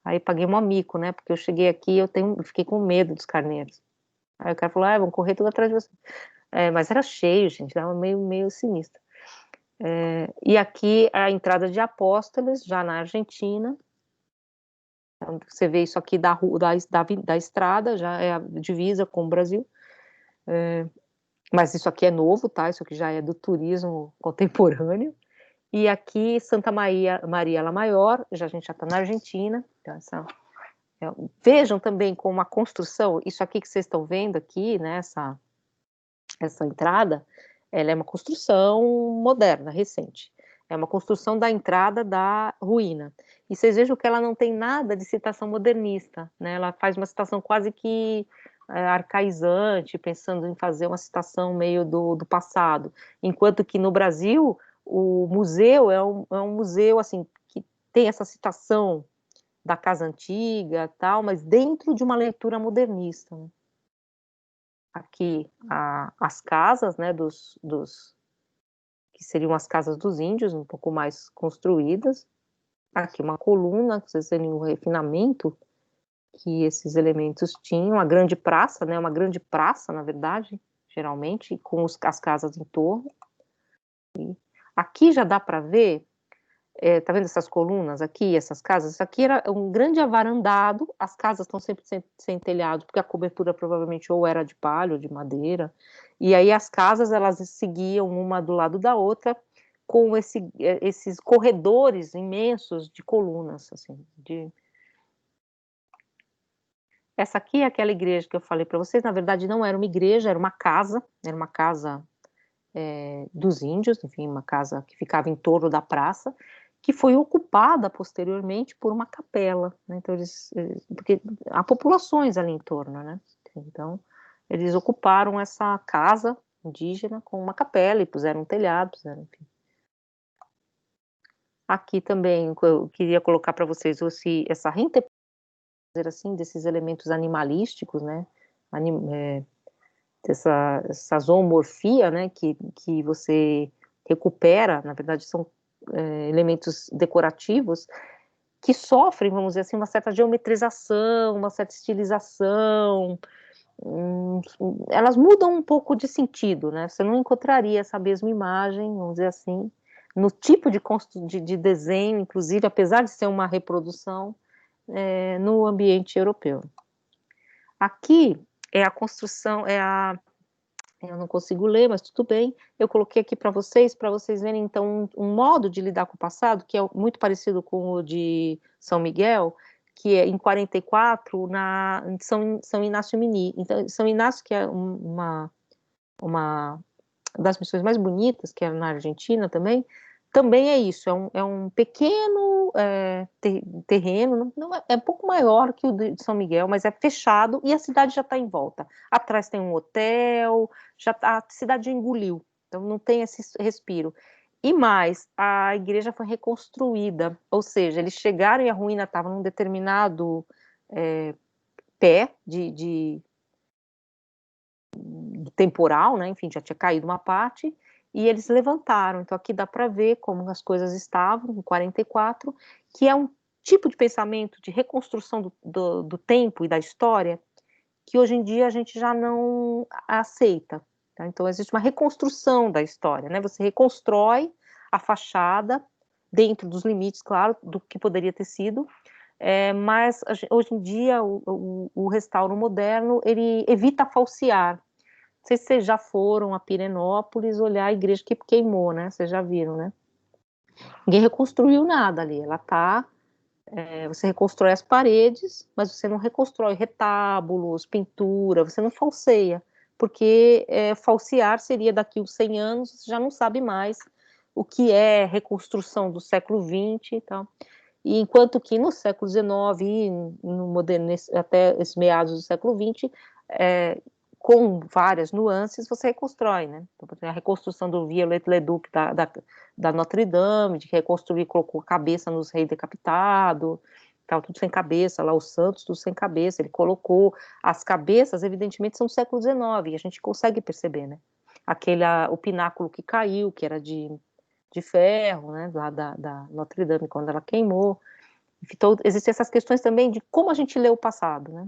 Aí paguei um mico, né? Porque eu cheguei aqui, eu fiquei com medo dos carneiros. Aí o cara falou, vão correr tudo atrás de você. Mas era cheio, gente, dava meio sinistro. E aqui a entrada de Apóstolos, já na Argentina. Então, você vê isso aqui da estrada, já é a divisa com o Brasil. Mas isso aqui é novo, tá? Isso aqui já é do turismo contemporâneo. E aqui Santa Maria La Maior, a gente já está na Argentina. Então, vejam também como a construção, isso aqui que vocês estão vendo aqui, né? Essa entrada, ela é uma construção moderna, recente. É uma construção da entrada da ruína. E vocês vejam que ela não tem nada de citação modernista, né? Ela faz uma citação quase que arcaizante, pensando em fazer uma citação meio do passado. Enquanto que no Brasil, o museu é um museu assim, que tem essa citação da casa antiga, tal, mas dentro de uma leitura modernista, né? Aqui as casas, né, que seriam as casas dos índios, um pouco mais construídas. Aqui uma coluna, vocês verem o refinamento que esses elementos tinham. A grande praça, né, uma grande praça, na verdade, geralmente, com as casas em torno. E aqui já dá para ver, tá vendo essas colunas aqui, essas casas? Isso aqui era um grande avarandado, as casas estão sempre sem telhado, porque a cobertura provavelmente ou era de palha ou de madeira, e aí as casas, elas seguiam uma do lado da outra, com esses corredores imensos de colunas, assim, Essa aqui é aquela igreja que eu falei para vocês, na verdade não era uma igreja, era uma casa dos índios, enfim, uma casa que ficava em torno da praça, que foi ocupada posteriormente por uma capela, né? Então porque há populações ali em torno, né? Então eles ocuparam essa casa indígena com uma capela e puseram um telhado, enfim. Aqui também eu queria colocar para vocês essa reinterpretação assim desses elementos animalísticos, né? Essa zoomorfia, né, que você recupera, na verdade são elementos decorativos que sofrem, vamos dizer assim, uma certa geometrização, uma certa estilização, elas mudam um pouco de sentido, né? Você não encontraria essa mesma imagem, vamos dizer assim, no tipo de desenho, inclusive, apesar de ser uma reprodução, no ambiente europeu. Aqui é a construção, eu não consigo ler, mas tudo bem. Eu coloquei aqui para vocês verem, então, um modo de lidar com o passado, que é muito parecido com o de São Miguel, que é em 44, em São Inácio Mini. Então, São Inácio, que é uma das missões mais bonitas, que é na Argentina também é isso, é um pequeno terreno, é um pouco maior que o de São Miguel, mas é fechado e a cidade já está em volta. Atrás tem um hotel, a cidade já engoliu, então não tem esse respiro. E mais, a igreja foi reconstruída, ou seja, eles chegaram e a ruína estava num determinado pé de temporal, né? Enfim, já tinha caído uma parte, e eles levantaram. Então, aqui dá para ver como as coisas estavam em 44, que é um tipo de pensamento de reconstrução do tempo e da história que hoje em dia a gente já não aceita. Tá? Então, existe uma reconstrução da história, né? Você reconstrói a fachada dentro dos limites, claro, do que poderia ter sido, mas hoje em dia o restauro moderno ele evita falsear. Não sei se vocês já foram a Pirenópolis olhar a igreja que queimou, né? Vocês já viram, né? Ninguém reconstruiu nada ali. Ela tá. Você reconstrói as paredes, mas você não reconstrói retábulos, pintura, você não falseia. Porque falsear seria daqui uns 100 anos, você já não sabe mais o que é reconstrução do século XX e tal. E enquanto que no século XIX e no moderno, até os meados do século XX, com várias nuances, você reconstrói, né? Então, a reconstrução do Viollet-le-Duc da Notre Dame, de reconstruir, colocou a cabeça nos reis decapitados, estava tudo sem cabeça, lá os santos, tudo sem cabeça. Ele colocou as cabeças, evidentemente, são do século XIX, e a gente consegue perceber, né? O pináculo que caiu, que era de ferro, né? Lá da Notre Dame, quando ela queimou. Então, existem essas questões também de como a gente lê o passado, né?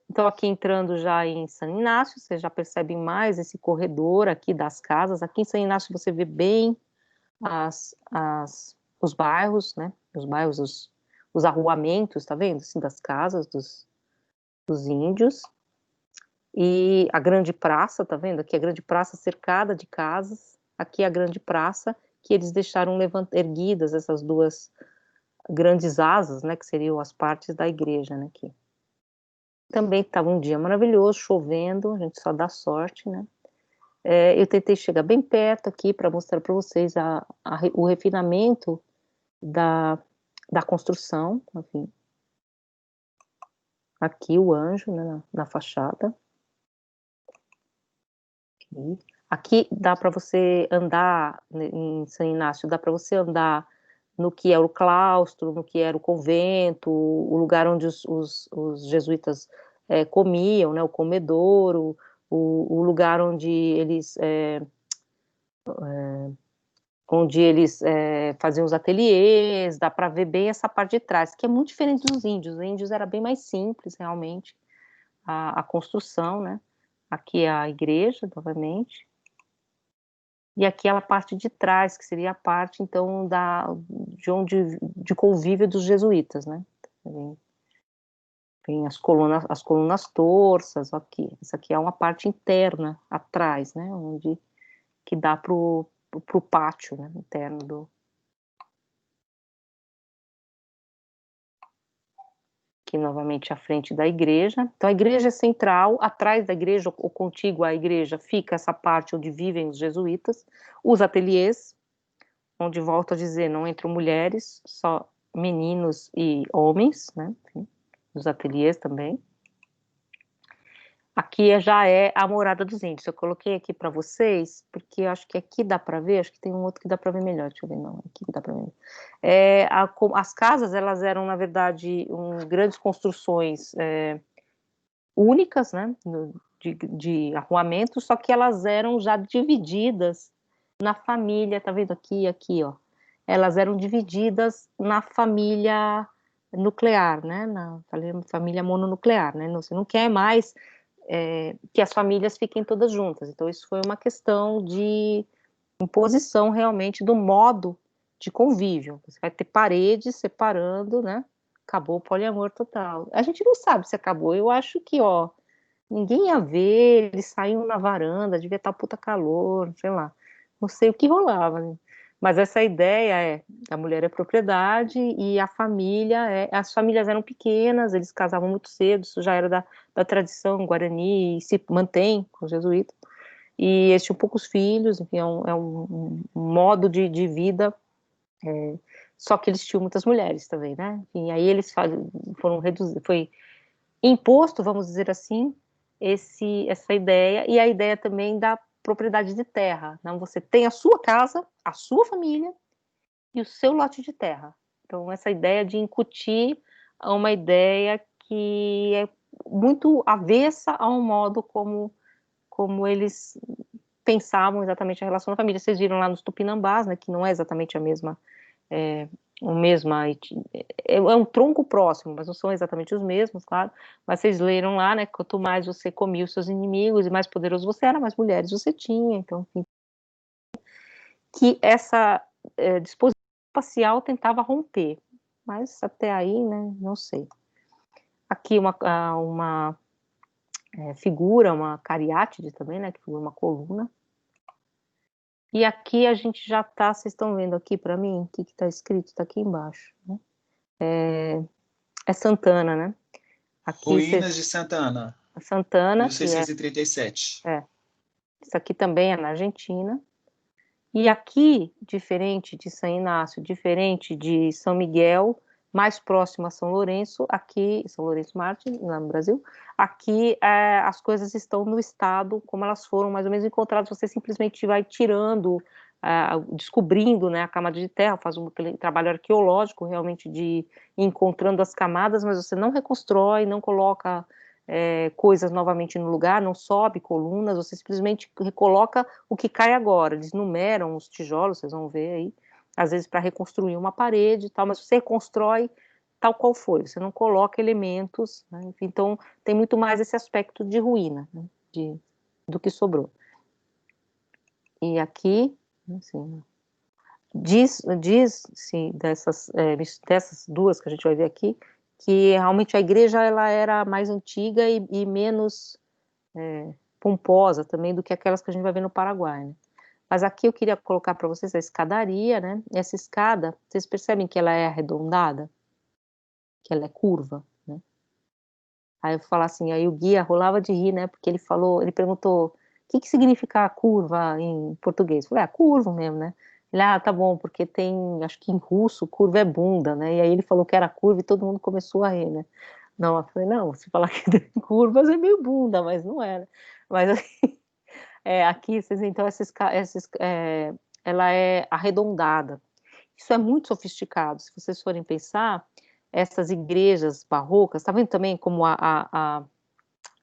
Então, aqui entrando já em São Inácio, você já percebe mais esse corredor aqui das casas. Aqui em São Inácio você vê bem os bairros, né? Os bairros, os arruamentos, tá vendo? Assim, das casas dos índios. E a grande praça, tá vendo? Aqui a grande praça cercada de casas. Aqui a grande praça que eles deixaram erguidas essas duas grandes asas, né? Que seriam as partes da igreja, né? Aqui. Também estava um dia maravilhoso, chovendo, a gente só dá sorte, né? Eu tentei chegar bem perto aqui para mostrar para vocês o refinamento da construção, enfim. Aqui o anjo, né, na fachada. Aqui dá para você andar, em São Inácio, dá para você andar no que era o claustro, no que era o convento, o lugar onde os jesuítas comiam, né, o comedouro, o lugar onde eles faziam os ateliês, dá para ver bem essa parte de trás, que é muito diferente dos índios. Os índios era bem mais simples, realmente, a construção, né? Aqui é a igreja, novamente. E aqui é a parte de trás, que seria a parte, então, de convívio dos jesuítas, né? Tem as colunas torças, aqui. Isso aqui é uma parte interna, atrás, né? Que dá para o pátio, né? Interno do... Aqui, novamente, à frente da igreja. Então, a igreja é central, atrás da igreja, ou contígua à igreja, fica essa parte onde vivem os jesuítas, os ateliês, onde, volto a dizer, não entram mulheres, só meninos e homens, né? Enfim, os ateliês também. Aqui já é a morada dos índios. Eu coloquei aqui para vocês, porque eu acho que aqui dá para ver, acho que tem um outro que dá para ver melhor. Deixa eu ver, não, aqui dá para ver. As casas, elas eram, na verdade, grandes construções únicas, né, de arruamento, só que elas eram já divididas na família, tá vendo aqui e aqui, ó. elas eram divididas na família nuclear, né? Na família mononuclear, né? Você não quer mais que as famílias fiquem todas juntas. Então, isso foi uma questão de imposição realmente do modo de convívio. Você vai ter paredes separando, né? Acabou o poliamor total. A gente não sabe se acabou. Eu acho que, ó, ninguém ia ver, eles saíam na varanda, devia estar puta calor, sei lá. Não sei o que rolava, né? Mas essa ideia a mulher é propriedade e a família as famílias eram pequenas, eles casavam muito cedo, isso já era da tradição guarani e se mantém com os jesuítas. E eles tinham poucos filhos, enfim, um modo de vida, só que eles tinham muitas mulheres também, né? Enfim, aí eles foram reduzidos, foi imposto, vamos dizer assim, essa ideia, e a ideia também da propriedade de terra. Não, você tem a sua casa, a sua família e o seu lote de terra. Então, essa ideia de incutir uma ideia que é muito avessa ao modo como eles pensavam exatamente a relação da família. Vocês viram lá nos Tupinambás, né, que não é exatamente a mesma é, o mesma é um tronco próximo, mas não são exatamente os mesmos, claro. Mas vocês leram lá, né? Quanto mais você comia os seus inimigos e mais poderoso você era, mais mulheres você tinha. Então, enfim, que essa disposição espacial tentava romper, mas até aí, né? Não sei. Aqui uma figura, uma cariátide também, né? Que figura uma coluna. E aqui a gente já tá, vocês estão vendo aqui para mim, o que está escrito? Está aqui embaixo, né? É Santana, né? Aqui Ruínas de Santa Ana, Santana, que 1637. isso aqui também é na Argentina. E aqui, diferente de São Inácio, diferente de São Miguel, mais próximo a São Lourenço, aqui, São Lourenço Mártir, lá no Brasil, aqui as coisas estão no estado como elas foram mais ou menos encontradas, você simplesmente vai tirando, descobrindo, né, a camada de terra, faz um trabalho arqueológico realmente de ir encontrando as camadas, mas você não reconstrói, não coloca coisas novamente no lugar, não sobe colunas, você simplesmente recoloca o que cai agora. Eles numeram os tijolos, vocês vão ver aí, às vezes para reconstruir uma parede e tal, mas você reconstrói tal qual foi, você não coloca elementos, né? Então tem muito mais esse aspecto de ruína, né? Do que sobrou. E aqui, assim, diz-se dessas duas que a gente vai ver aqui, que realmente a igreja ela era mais antiga e menos pomposa também do que aquelas que a gente vai ver no Paraguai, né? Mas aqui eu queria colocar para vocês a escadaria, né? Essa escada, vocês percebem que ela é arredondada, que ela é curva, né? Aí eu vou falar assim, aí o guia rolava de rir, né? Porque ele perguntou, o que significa curva em português? Eu falei, curva mesmo, né? Ele, tá bom, porque tem, acho que em russo, curva é bunda, né? E aí ele falou que era curva e todo mundo começou a rir, né? Não, eu falei, não, se falar que tem curvas é meio bunda, mas não era. Mas aqui, então, ela é arredondada. Isso é muito sofisticado. Se vocês forem pensar, essas igrejas barrocas, tá vendo também como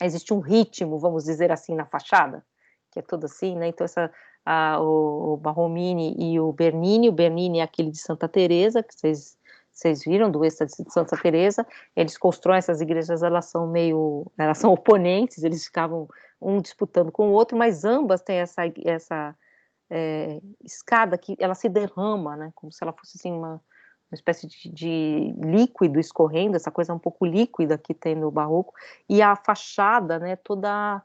existe um ritmo, vamos dizer assim, na fachada, que é todo assim, né? Então, o Barromini e o Bernini é aquele de Santa Teresa, que vocês viram, do êxtase de Santa Teresa, eles constroem essas igrejas, elas são oponentes, eles ficavam um disputando com o outro, mas ambas têm essa escada que ela se derrama, né, como se ela fosse assim, uma espécie de líquido escorrendo, essa coisa um pouco líquida que tem no barroco, e a fachada, né, toda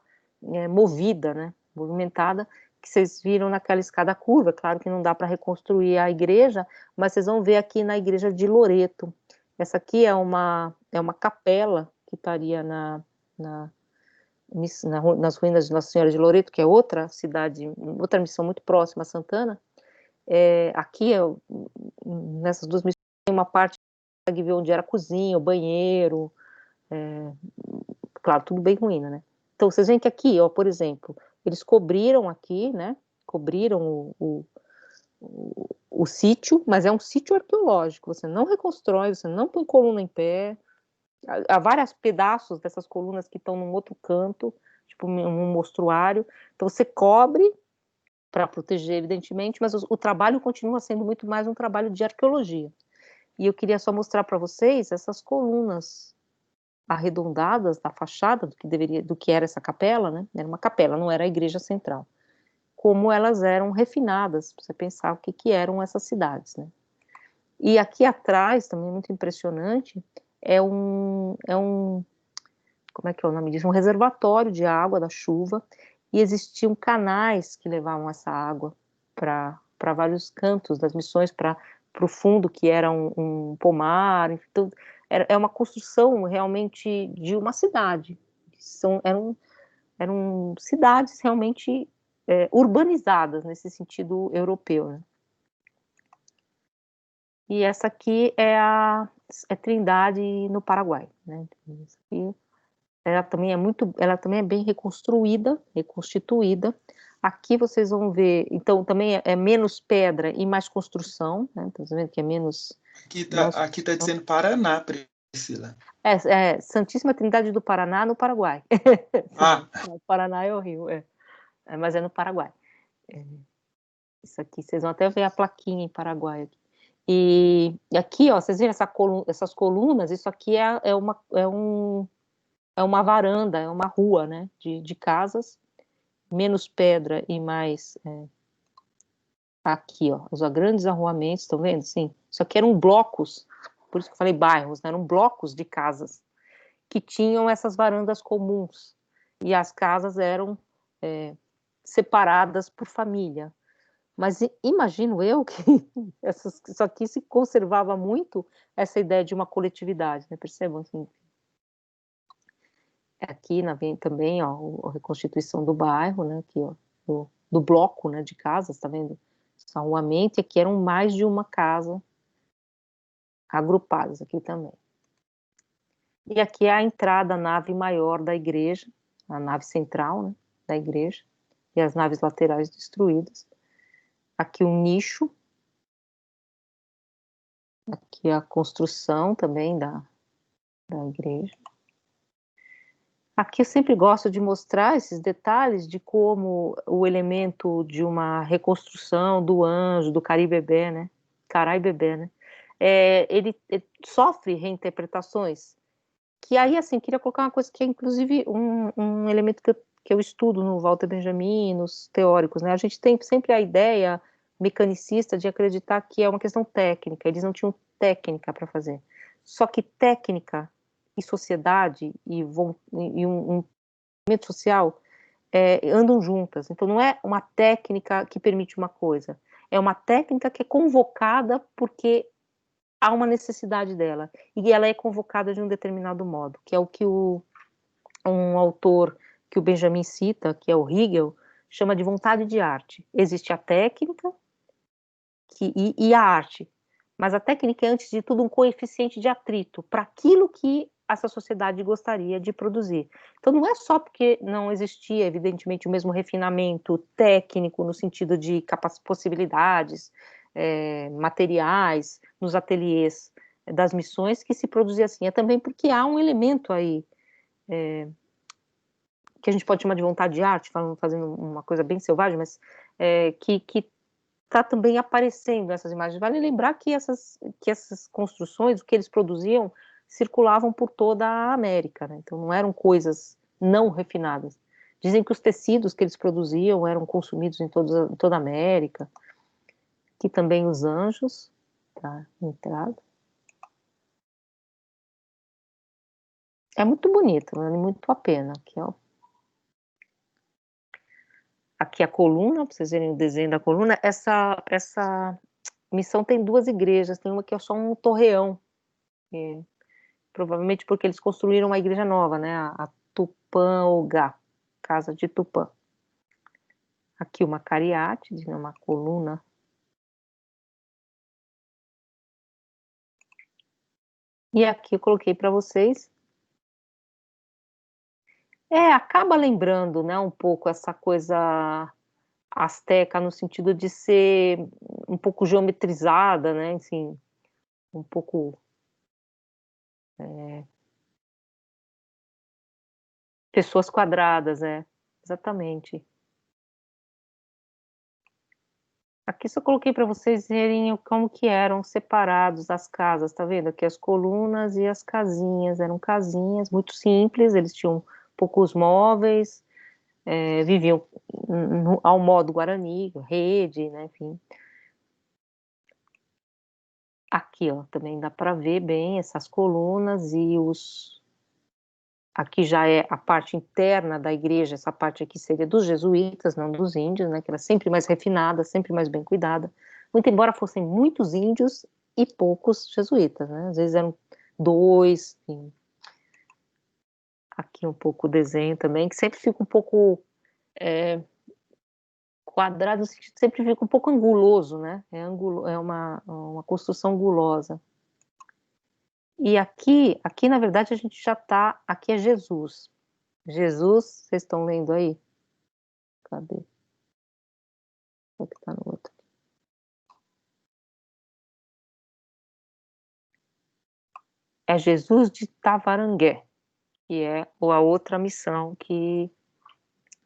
movida, né, movimentada, que vocês viram naquela escada curva. Claro que não dá para reconstruir a igreja, mas vocês vão ver aqui na igreja de Loreto. Essa aqui é uma capela que estaria nas ruínas de Nossa Senhora de Loreto, que é outra cidade, outra missão muito próxima a Santana. Aqui, nessas duas missões, tem uma parte que consegue ver onde era a cozinha, o banheiro, claro, tudo bem ruína, né? Então, vocês veem que aqui, ó, por exemplo, eles cobriram aqui, né? Cobriram o sítio, mas é um sítio arqueológico, você não reconstrói, você não põe coluna em pé, há vários pedaços dessas colunas que estão num outro canto, tipo um mostruário, então você cobre para proteger, evidentemente, mas o trabalho continua sendo muito mais um trabalho de arqueologia. E eu queria só mostrar para vocês essas colunas arredondadas da fachada do que era essa capela, né? Era uma capela, não era a igreja central. Como elas eram refinadas, para você pensar o que eram essas cidades, né? E aqui atrás, também muito impressionante, como é que é o nome disso? Um reservatório de água da chuva, e existiam canais que levavam essa água para vários cantos das missões, para o fundo, que era um pomar. Então, é uma construção realmente de uma cidade. Eram cidades realmente urbanizadas, nesse sentido europeu, né? E essa aqui é Trindade, no Paraguai, né? E ela também é bem reconstituída. Aqui vocês vão ver, então também é menos pedra e mais construção, né? Então, você vendo que é menos. Aqui tá dizendo Paraná, Priscila. Santíssima Trindade do Paraná, no Paraguai. Ah, O Paraná é o Rio, mas é no Paraguai. Isso aqui, vocês vão até ver a plaquinha em Paraguai aqui. E aqui, ó, vocês viram essas colunas? Isso aqui é uma varanda, é uma rua, né, de casas, menos pedra e mais aqui, ó, os grandes arruamentos, estão vendo? Sim, isso aqui eram blocos, por isso que eu falei bairros, né, eram blocos de casas que tinham essas varandas comuns, e as casas eram separadas por família. Mas imagino eu que isso aqui se conservava muito, essa ideia de uma coletividade, né? Percebam assim. Aqui também, ó, a reconstituição do bairro, né? Aqui, ó, do bloco, né? De casas, tá vendo? Arruamento, e aqui eram mais de uma casa agrupadas aqui também. E aqui é a entrada, a nave maior da igreja, a nave central, né? Da igreja, e as naves laterais destruídas. Aqui um nicho. Aqui a construção também da igreja. Aqui eu sempre gosto de mostrar esses detalhes de como o elemento de uma reconstrução do anjo, do Caribebé, né? Carai-bebé, né? Ele sofre reinterpretações. Que aí, assim, queria colocar uma coisa que é, inclusive, um elemento que eu estudo no Walter Benjamin, nos teóricos, né? A gente tem sempre a ideia mecanicista de acreditar que é uma questão técnica. Eles não tinham técnica para fazer. Só que técnica e sociedade e um movimento social andam juntas. Então, não é uma técnica que permite uma coisa. É uma técnica que é convocada porque há uma necessidade dela, e ela é convocada de um determinado modo, que é o que um autor que o Benjamin cita, que é o Hegel, chama de vontade de arte. Existe a técnica e a arte, mas a técnica é, antes de tudo, um coeficiente de atrito para aquilo que essa sociedade gostaria de produzir. Então, não é só porque não existia, evidentemente, o mesmo refinamento técnico, no sentido de possibilidades materiais, nos ateliês das missões, que se produzia assim. É também porque há um elemento aí que a gente pode chamar de vontade de arte, fazendo uma coisa bem selvagem, mas que está também aparecendo essas imagens. Vale lembrar que essas construções, o que eles produziam, circulavam por toda a América, né? Então não eram coisas não refinadas. Dizem que os tecidos que eles produziam eram consumidos em toda a América. Aqui também os anjos, tá? Entrada. É muito bonito, vale muito a pena. Aqui, ó. Aqui a coluna, para vocês verem o desenho da coluna. Essa missão tem duas igrejas, tem uma que é só um torreão, provavelmente porque eles construíram uma igreja nova, né? A Tupã-Ogá, Casa de Tupã. Aqui uma cariátide, uma coluna. E aqui eu coloquei para vocês. Acaba lembrando, né, um pouco essa coisa asteca, no sentido de ser um pouco geometrizada, né? Assim, um pouco pessoas quadradas, exatamente. Aqui só coloquei para vocês verem como que eram separados as casas, tá vendo? Aqui as colunas e as casinhas, eram casinhas muito simples, eles tinham poucos móveis, viviam ao modo Guarani, rede, né, enfim. Aqui, ó, também dá para ver bem essas colunas e os... Aqui já é a parte interna da igreja, essa parte aqui seria dos jesuítas, não dos índios, né, que era sempre mais refinada, sempre mais bem cuidada. Muito embora fossem muitos índios e poucos jesuítas, né, às vezes eram dois, enfim. Aqui um pouco o desenho também, que sempre fica um pouco quadrado, sempre fica um pouco anguloso, né, é uma construção angulosa. E aqui na verdade a gente já está, aqui é Jesus. Jesus, vocês estão lendo aí? Cadê? Qual que tá no outro? É Jesus de Tavarangué, que é a outra missão que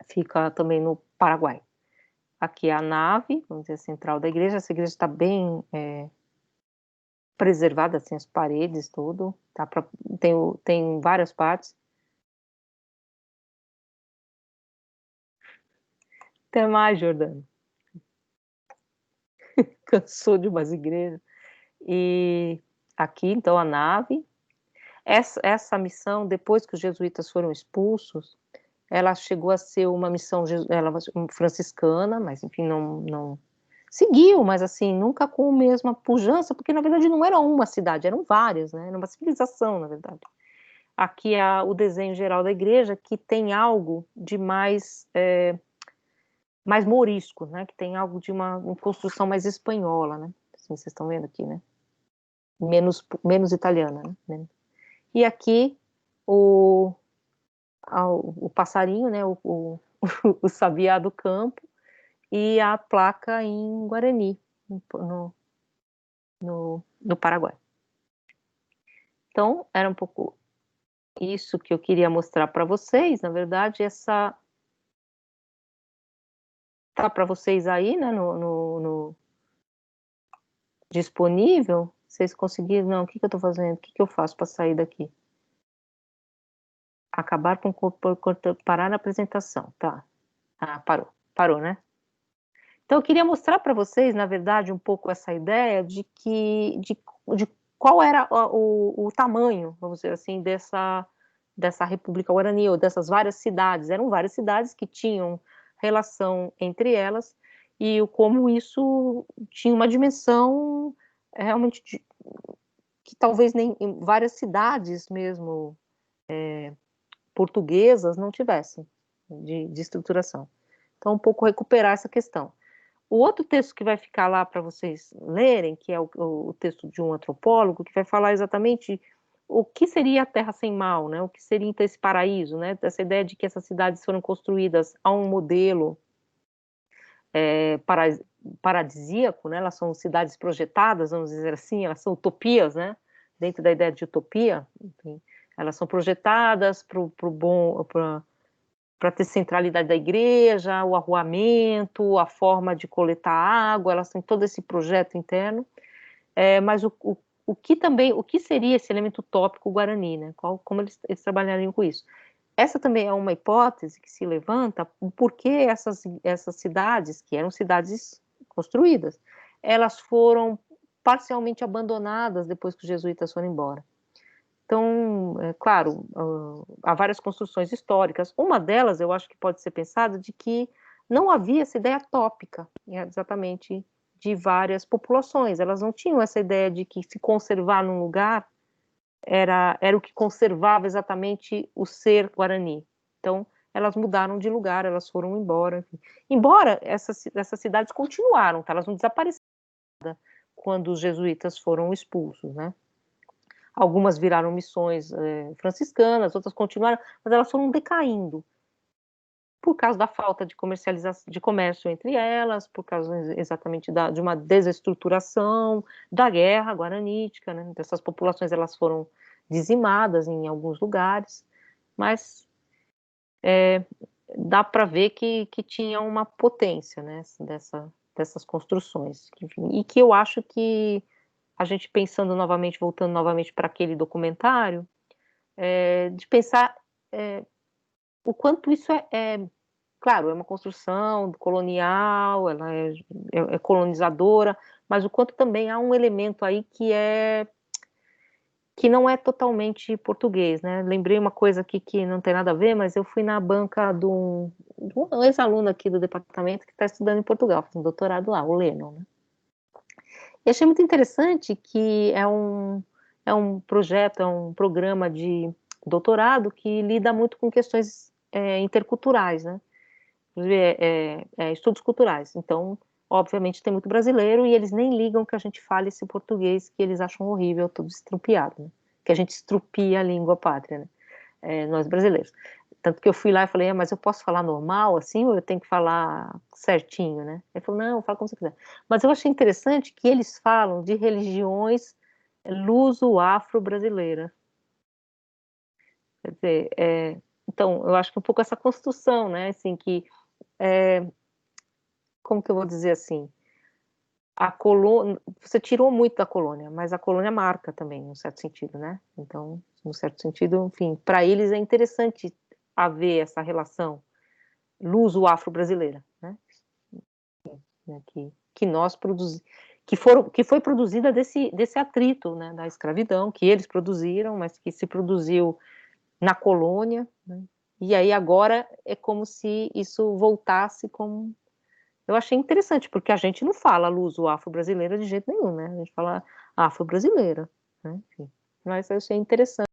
fica também no Paraguai. Aqui é a nave, vamos dizer, central da igreja. Essa igreja está bem preservada, assim, as paredes, tudo. Tá tem várias partes. Até mais, Jordano. Cansou de umas igrejas. E aqui, então, a nave. Essa missão, depois que os jesuítas foram expulsos, ela chegou a ser uma missão franciscana, mas enfim, não seguiu, mas assim, nunca com a mesma pujança, porque na verdade não era uma cidade, eram várias, né? Era uma civilização, na verdade. Aqui é o desenho geral da igreja, que tem algo de mais mourisco, né? Que tem algo de uma construção mais espanhola, né? Assim, vocês estão vendo aqui, né? Menos italiana, né? E aqui o passarinho, né? O sabiá do campo, e a placa em Guarani, no Paraguai. Então, era um pouco isso que eu queria mostrar para vocês. Na verdade, essa tá para vocês aí, né, no disponível. Vocês conseguiram? Não, o que eu estou fazendo? O que eu faço para sair daqui? Acabar com parar a apresentação, tá? Ah, parou, né? Então, eu queria mostrar para vocês, na verdade, um pouco essa ideia de qual era o tamanho, vamos dizer assim, dessa República Guarani, ou dessas várias cidades. Eram várias cidades que tinham relação entre elas, e como isso tinha uma dimensão realmente que talvez nem em várias cidades mesmo portuguesas não tivessem de estruturação. Então, um pouco recuperar essa questão. O outro texto que vai ficar lá para vocês lerem, que é o texto de um antropólogo, que vai falar exatamente o que seria a Terra sem mal, né? O que seria então esse paraíso, né? Essa ideia de que essas cidades foram construídas a um modelo paradisíaco, né? Elas são cidades projetadas, vamos dizer assim, elas são utopias, né? Dentro da ideia de utopia, enfim, elas são projetadas para ter centralidade da igreja, o arruamento, a forma de coletar água, elas têm todo esse projeto interno, mas o que seria esse elemento utópico guarani, né? Como eles trabalhariam com isso? Essa também é uma hipótese que se levanta, porque essas cidades, que eram cidades construídas, elas foram parcialmente abandonadas depois que os jesuítas foram embora. Então, claro, há várias construções históricas. Uma delas, eu acho que pode ser pensada de que não havia essa ideia tópica, exatamente, de várias populações. Elas não tinham essa ideia de que se conservar num lugar era o que conservava exatamente o ser guarani. Então, elas mudaram de lugar, elas foram embora. Enfim. Embora essas cidades continuaram, tá? Elas não desapareceram quando os jesuítas foram expulsos, né? Algumas viraram missões franciscanas, outras continuaram, mas elas foram decaindo por causa da falta de comercialização, de comércio entre elas, por causa exatamente de uma desestruturação, da guerra guaranítica, né? Essas populações elas foram dizimadas em alguns lugares, mas dá para ver que tinha uma potência, né, dessas construções, enfim, e que eu acho que a gente pensando novamente, voltando novamente para aquele documentário, de pensar o quanto isso claro, é uma construção colonial, ela é colonizadora, mas o quanto também há um elemento aí que não é totalmente português, né? Lembrei uma coisa aqui que não tem nada a ver, mas eu fui na banca de um ex-aluno aqui do departamento que está estudando em Portugal, fazendo doutorado lá, o Lennon, né? E achei muito interessante que é um projeto, é um programa de doutorado que lida muito com questões interculturais, né? Inclusive, estudos culturais. Então, obviamente, tem muito brasileiro e eles nem ligam que a gente fale esse português que eles acham horrível, todo estrupiado, né? Que a gente estrupia a língua pátria, né? Nós brasileiros. Tanto que eu fui lá e falei, mas eu posso falar normal assim ou eu tenho que falar certinho, né? Ele falou, não, fala como você quiser. Mas eu achei interessante que eles falam de religiões luso-afro-brasileiras. Quer dizer, então, eu acho que um pouco essa construção, né? Assim, que, como que eu vou dizer assim? A colônia, você tirou muito da colônia, mas a colônia marca também, num certo sentido, né? Então, num certo sentido, enfim, para eles é interessante haver essa relação luso-afro-brasileira, né? Que nós produzimos, que foi produzida desse atrito, né, da escravidão, que eles produziram, mas que se produziu na colônia, né? E aí agora é como se isso voltasse como... Eu achei interessante, porque a gente não fala luso-afro-brasileira de jeito nenhum, né? A gente fala afro-brasileira, né? Enfim, mas eu achei interessante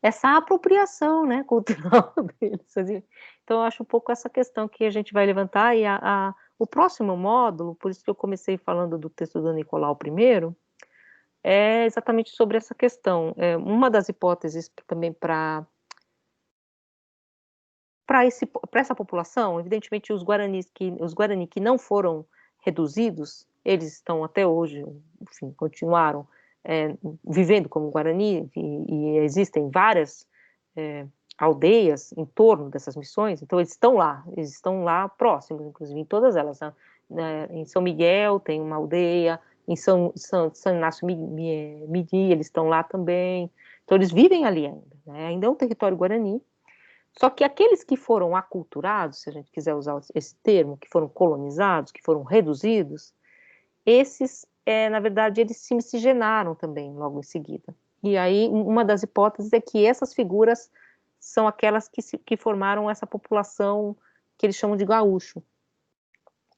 essa apropriação, né, cultural deles. Assim. Então, eu acho um pouco essa questão que a gente vai levantar, e o próximo módulo, por isso que eu comecei falando do texto do Nicolau I, é exatamente sobre essa questão. Uma das hipóteses também para essa população, evidentemente os Guarani que não foram reduzidos, eles estão até hoje, enfim, continuaram vivendo como Guarani, e existem várias aldeias em torno dessas missões, então eles estão lá próximos, inclusive em todas elas, né? Em São Miguel tem uma aldeia, em São Inácio Midi, eles estão lá também, então eles vivem ali ainda, né? Ainda é um território Guarani. Só que aqueles que foram aculturados, se a gente quiser usar esse termo, que foram colonizados, que foram reduzidos, esses, na verdade, eles se miscigenaram também logo em seguida. E aí, uma das hipóteses é que essas figuras são aquelas que formaram essa população que eles chamam de gaúcho,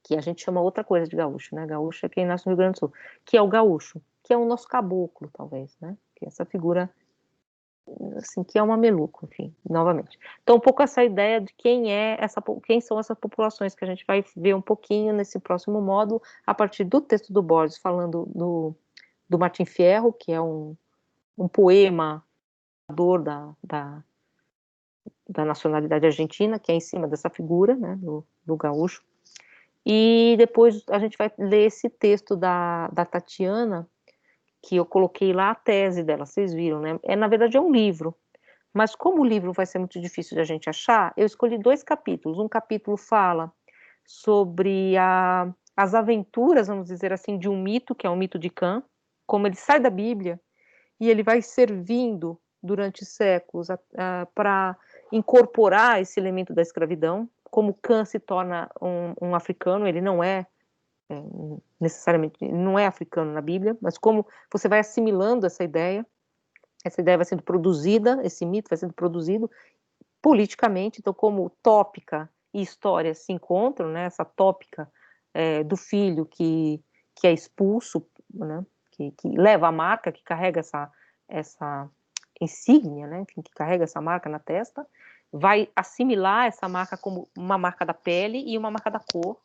que a gente chama outra coisa de gaúcho, né? Gaúcho é quem nasce no Rio Grande do Sul, que é o gaúcho, que é o nosso caboclo, talvez, né? Que é essa figura assim, que é uma mameluco, enfim, novamente. Então, um pouco essa ideia de quem são essas populações que a gente vai ver um pouquinho nesse próximo módulo, a partir do texto do Borges, falando do Martim Fierro, que é um poema da nacionalidade argentina, que é em cima dessa figura, né, do gaúcho. E depois a gente vai ler esse texto da Tatiana, que eu coloquei lá a tese dela, vocês viram, né? Na verdade, é um livro. Mas como o livro vai ser muito difícil de a gente achar, eu escolhi 2 capítulos. Um capítulo fala sobre as aventuras, vamos dizer assim, de um mito, que é o mito de Cã, como ele sai da Bíblia e ele vai servindo durante séculos para incorporar esse elemento da escravidão, como Cã se torna um africano, ele não é necessariamente, ele não é africano na Bíblia, mas como você vai assimilando essa ideia vai sendo produzida, esse mito vai sendo produzido politicamente, então como tópica e história se encontram, né, essa tópica do filho que é expulso, né, que leva a marca, que carrega essa insígnia, né, enfim, que carrega essa marca na testa, vai assimilar essa marca como uma marca da pele e uma marca da cor,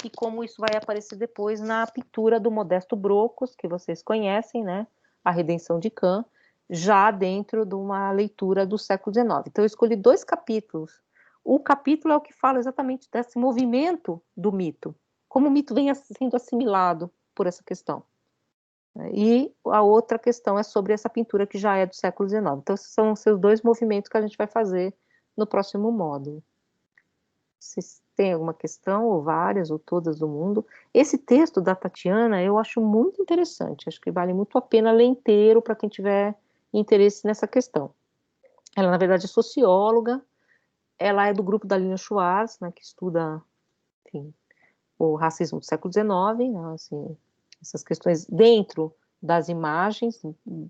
e como isso vai aparecer depois na pintura do Modesto Brocos, que vocês conhecem, né, A Redenção de Cã, já dentro de uma leitura do século XIX. Então, eu escolhi 2 capítulos. O capítulo é o que fala exatamente desse movimento do mito, como o mito vem sendo assimilado por essa questão. E a outra questão é sobre essa pintura que já é do século XIX. Então, esses são os seus 2 movimentos que a gente vai fazer no próximo módulo. vocês têm alguma questão, ou várias, ou todas do mundo. Esse texto da Tatiana eu acho muito interessante, acho que vale muito a pena ler inteiro para quem tiver interesse nessa questão. Ela, na verdade, é socióloga, ela é do grupo da Lina Schwartz, né, que estuda, enfim, o racismo do século XIX, né, assim, essas questões dentro das imagens,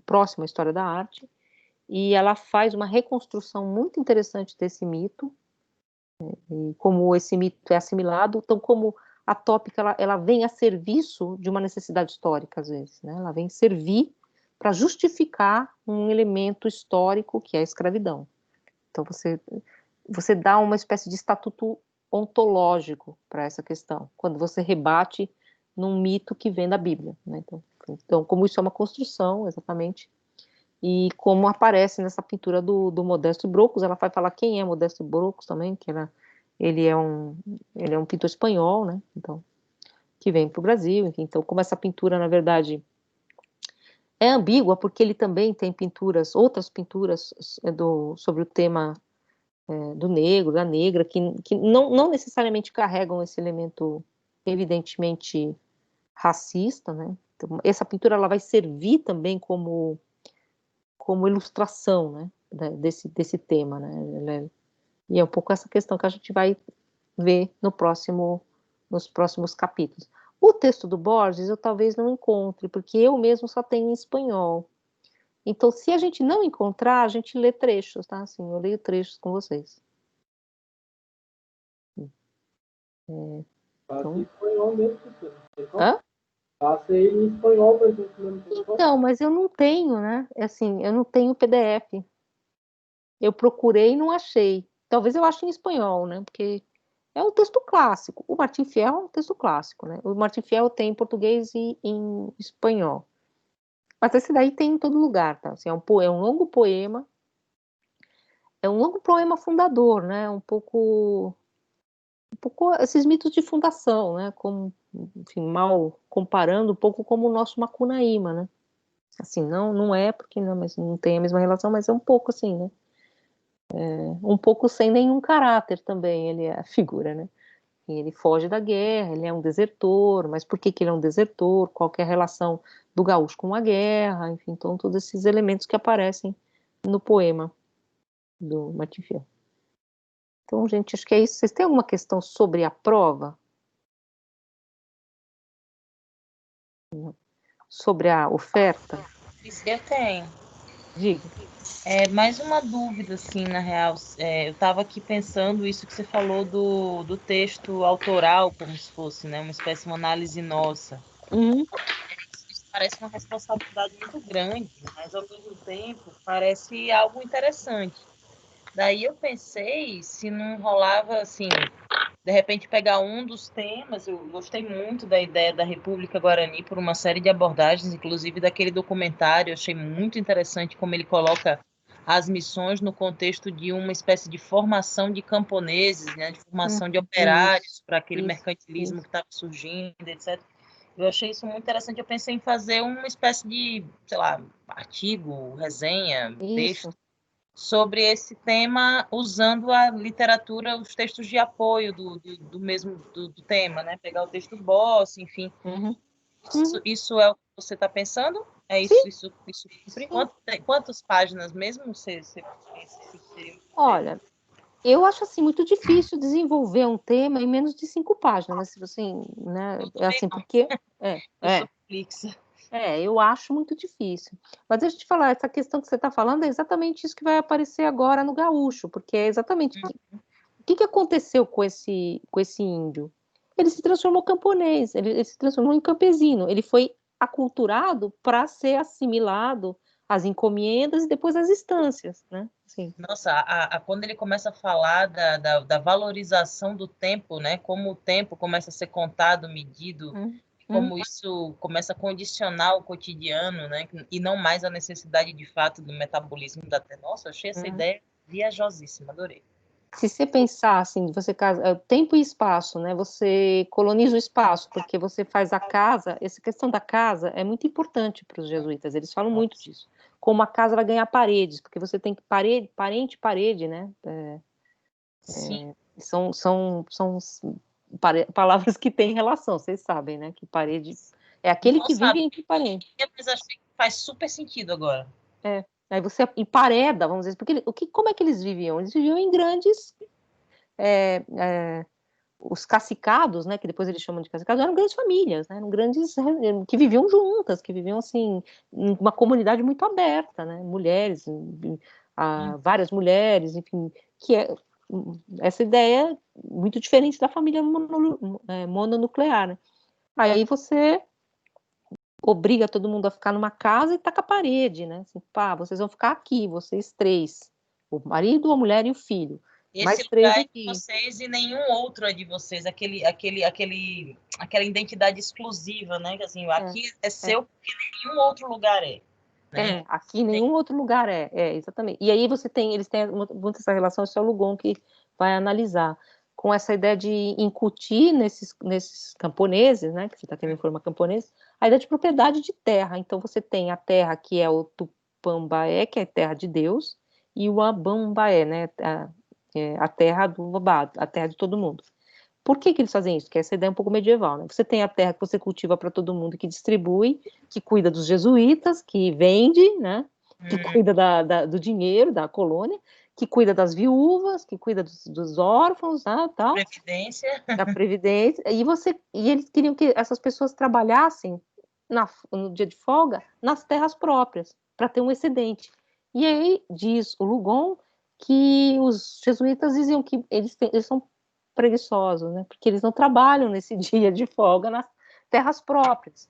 próximo à história da arte, e ela faz uma reconstrução muito interessante desse mito, e como esse mito é assimilado, então como a tópica ela vem a serviço de uma necessidade histórica, às vezes, né? Ela vem servir para justificar um elemento histórico que é a escravidão. Então você dá uma espécie de estatuto ontológico para essa questão, quando você rebate num mito que vem da Bíblia, né? Então, como isso é uma construção, exatamente, e como aparece nessa pintura do Modesto Brocos, ela vai falar quem é Modesto Brocos também, que ele é um pintor espanhol, né? Então, que vem para o Brasil, enfim, então como essa pintura, na verdade, é ambígua, porque ele também tem pinturas, outras pinturas sobre o tema do negro, da negra, que não necessariamente carregam esse elemento evidentemente racista, né? Então, essa pintura ela vai servir também como ilustração, né, desse tema, né? E é um pouco essa questão que a gente vai ver nos próximos capítulos. O texto do Borges eu talvez não encontre, porque eu mesmo só tenho em espanhol. Então, se a gente não encontrar, a gente lê trechos, tá? Assim, eu leio trechos com vocês. Passa em espanhol mesmo, Hã? Passa ele em espanhol para a gente mesmo. Então, mas eu não tenho, né? Assim, eu não tenho PDF. Eu procurei e não achei. Talvez eu ache em espanhol, né? Porque é um texto clássico. O Martim Fierro é um texto clássico, né? O Martim Fierro tem em português e em espanhol. Mas esse daí tem em todo lugar, tá? Assim, é um longo poema. É um longo poema fundador, né? Um pouco esses mitos de fundação, né? Como, enfim, mal comparando, um pouco como o nosso Macunaíma, né? Assim, não é porque não, mas não tem a mesma relação, mas é um pouco assim, né? Um pouco sem nenhum caráter também, ele é a figura, né? Ele foge da guerra, ele é um desertor, mas por que ele é um desertor? Qual que é a relação do gaúcho com a guerra? Enfim, então todos esses elementos que aparecem no poema do Martim Fierro. Então, gente, acho que é isso. Vocês têm alguma questão sobre a prova? Sobre a oferta? Eu tenho. Diga. Mais uma dúvida, assim, na real. Eu estava aqui pensando isso que você falou do texto autoral, como se fosse, né, uma espécie de uma análise nossa. Uhum. Isso parece uma responsabilidade muito grande, mas ao mesmo tempo parece algo interessante. Daí eu pensei se não rolava, assim, de repente pegar um dos temas. Eu gostei muito da ideia da República Guarani por uma série de abordagens, inclusive daquele documentário. Eu achei muito interessante como ele coloca as missões no contexto de uma espécie de formação de camponeses, né, de formação de operários para aquele mercantilismo que estava surgindo, etc. Eu achei isso muito interessante. Eu pensei em fazer uma espécie de, sei lá, artigo, resenha, texto sobre esse tema, usando a literatura, os textos de apoio do mesmo do tema, né? Pegar o texto do Boss, enfim. Uhum. Isso é o que você está pensando? É isso. Quantas páginas mesmo você Olha, eu acho assim muito difícil desenvolver um tema em menos de 5 páginas, assim, né? É assim, porque eu acho muito difícil. Mas deixa eu te falar, essa questão que você está falando é exatamente isso que vai aparecer agora no Gaúcho, porque é exatamente o que aconteceu com esse índio? Ele se transformou em camponês, ele se transformou em campesino, ele foi aculturado para ser assimilado às encomendas e depois às estâncias, né? Assim. Nossa, quando ele começa a falar da valorização do tempo, né? Como o tempo começa a ser contado, medido, como isso começa a condicionar o cotidiano, né? E não mais a necessidade de fato do metabolismo da terra. Nossa, eu achei essa ideia viajosíssima, adorei. Se você pensar assim, você casa tempo e espaço, né? Você coloniza o espaço porque você faz a casa. Essa questão da casa é muito importante para os jesuítas. Eles falam muito disso. Como a casa vai ganhar paredes, porque você tem que parede, né? Sim. São palavras que têm relação, vocês sabem, né? Que parede é aquele Não que vive sabe, entre parede. mas achei que faz super sentido agora. Aí você empareda, vamos dizer, porque como é que eles viviam? Eles viviam em grandes os cacicados, né, que depois eles chamam de cacicados, eram grandes famílias, né, eram grandes que viviam juntas, que viviam assim em uma comunidade muito aberta, né, mulheres, várias mulheres, enfim, que é essa ideia muito diferente da família mononuclear, né? Aí você obriga todo mundo a ficar numa casa e taca a parede, né? Assim, pá, vocês vão ficar aqui, vocês três, o marido, a mulher e o filho. Esse Mais três lugar é aqui. de vocês e nenhum outro é de vocês. Aquela identidade exclusiva, né? Que assim, aqui é seu porque nenhum outro lugar é. Né? Aqui nenhum outro lugar exatamente. E aí eles têm muito essa relação, esse é o Lugon que vai analisar, com essa ideia de incutir nesses camponeses, né, que você está querendo formar camponeses, a ideia de propriedade de terra. Então você tem a terra que é o Tupambaé, que é a terra de Deus, e o Abambaé, né, a terra do Babado, a terra de todo mundo. Por que eles fazem isso? Que essa ideia é um pouco medieval, né? Você tem a terra que você cultiva para todo mundo, que distribui, que cuida dos jesuítas, que vende, né? Que cuida do dinheiro da colônia, que cuida das viúvas, que cuida dos órfãos, né, tal. Previdência. Da previdência. E eles queriam que essas pessoas trabalhassem no dia de folga nas terras próprias, para ter um excedente. E aí diz o Lugon que os jesuítas diziam que eles são preguiçosos, né? Porque eles não trabalham nesse dia de folga nas terras próprias.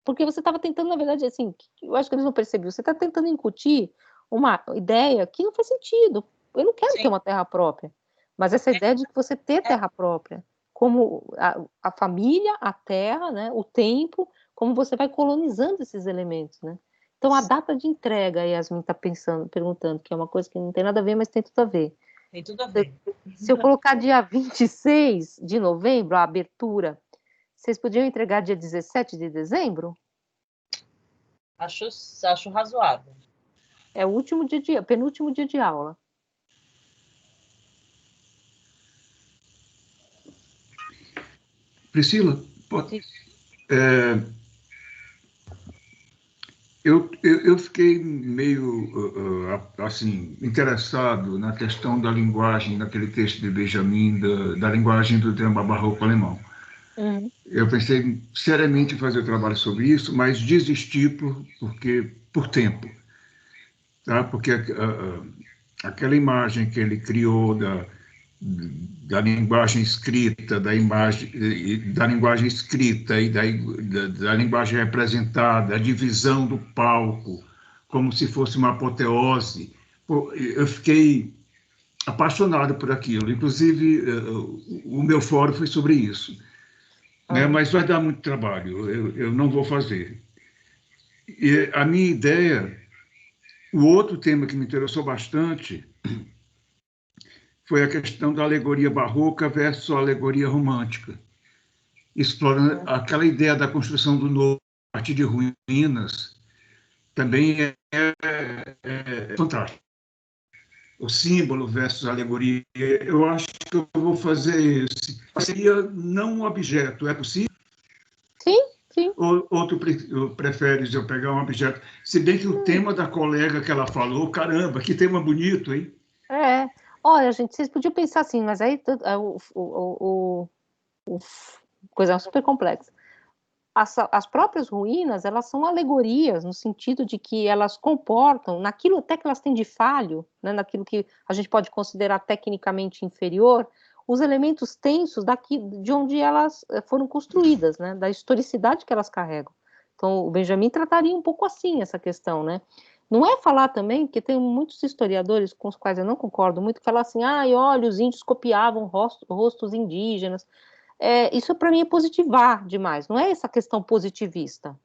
Porque você estava tentando, na verdade, assim, eu acho que eles não perceberam, você está tentando incutir uma ideia que não faz sentido. Eu não quero ter uma terra própria. Mas essa ideia de que você ter terra própria, como a família, a terra, né, o tempo, como você vai colonizando esses elementos, né? Então, a data de entrega, a Yasmin está perguntando, que é uma coisa que não tem nada a ver, mas tem tudo a ver. Tem tudo a ver. Se eu colocar dia 26 de novembro, a abertura, vocês podiam entregar dia 17 de dezembro? Acho razoável. É o penúltimo dia de aula. Priscila, eu fiquei meio assim interessado na questão da linguagem, naquele texto de Benjamin, da linguagem do drama barroco alemão. Uhum. Eu pensei seriamente em fazer o trabalho sobre isso, mas desisti por tempo, tá? Porque aquela imagem que ele criou da linguagem escrita, da linguagem escrita e da linguagem representada, a divisão do palco, como se fosse uma apoteose. Eu fiquei apaixonado por aquilo. Inclusive, o meu fórum foi sobre isso. Né? Mas vai dar muito trabalho, eu não vou fazer. E a minha ideia, o outro tema que me interessou bastante foi a questão da alegoria barroca versus a alegoria romântica, explorando aquela ideia da construção do novo a partir de ruínas, também é fantástico. O símbolo versus a alegoria, eu acho que eu vou fazer esse. Seria não um objeto, é possível? Sim, sim. Ou tu preferes eu pegar um objeto? Se bem que o tema da colega que ela falou, caramba, que tema bonito, hein? Olha, gente, vocês podiam pensar assim, mas aí coisa super complexa. As próprias ruínas, elas são alegorias, no sentido de que elas comportam, naquilo até que elas têm de falho, né, naquilo que a gente pode considerar tecnicamente inferior, os elementos tensos de onde elas foram construídas, né, da historicidade que elas carregam. Então, o Benjamin trataria um pouco assim essa questão, né? Não é falar também, que tem muitos historiadores com os quais eu não concordo muito, que falam assim, olha, os índios copiavam rostos indígenas. Isso para mim é positivar demais, não é essa questão positivista.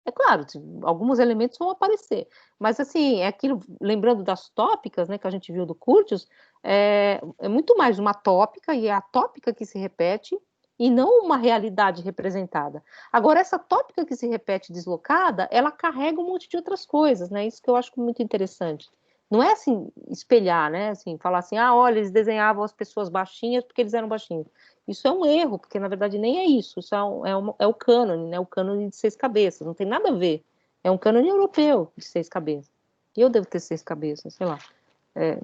É claro, alguns elementos vão aparecer, mas assim, é aquilo, lembrando das tópicas, né, que a gente viu do Curtius, é muito mais uma tópica, e é a tópica que se repete, e não uma realidade representada. Agora, essa tópica que se repete deslocada, ela carrega um monte de outras coisas, né, isso que eu acho muito interessante, Não é assim, espelhar, né? Assim, falar assim, olha, eles desenhavam as pessoas baixinhas porque eles eram baixinhos. Isso é um erro, porque na verdade nem é isso. Isso é o cânone, né? O cânone de 6 cabeças. Não tem nada a ver. É um cânone europeu de 6 cabeças. E eu devo ter 6 cabeças, sei lá.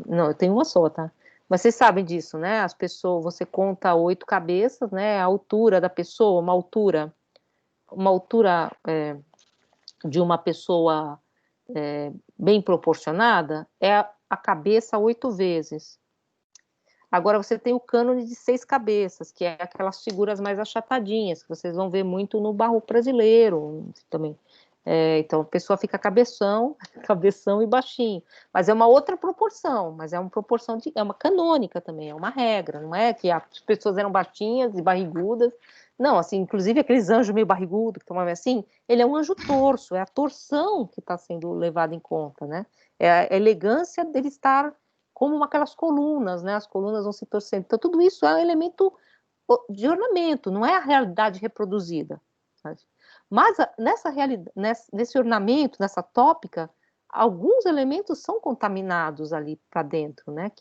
Não, eu tenho uma só, tá? Mas vocês sabem disso, né? As pessoas, você conta 8 cabeças, né? A altura da pessoa, uma altura de uma pessoa bem proporcionada é a cabeça 8 vezes. Agora você tem o cânone de 6 cabeças, que é aquelas figuras mais achatadinhas, que vocês vão ver muito no barroco brasileiro também. Então a pessoa fica cabeção e baixinho. Mas é uma outra proporção, mas é uma proporção é uma canônica também, é uma regra, não é que as pessoas eram baixinhas e barrigudas. Não, assim, inclusive aqueles anjos meio barrigudos que estão assim, ele é um anjo torso, é a torção que está sendo levada em conta, né? É a elegância dele estar como aquelas colunas, né? As colunas vão se torcendo. Então, tudo isso é um elemento de ornamento, não é a realidade reproduzida. Sabe? Mas nesse ornamento, nessa tópica, alguns elementos são contaminados ali para dentro, né?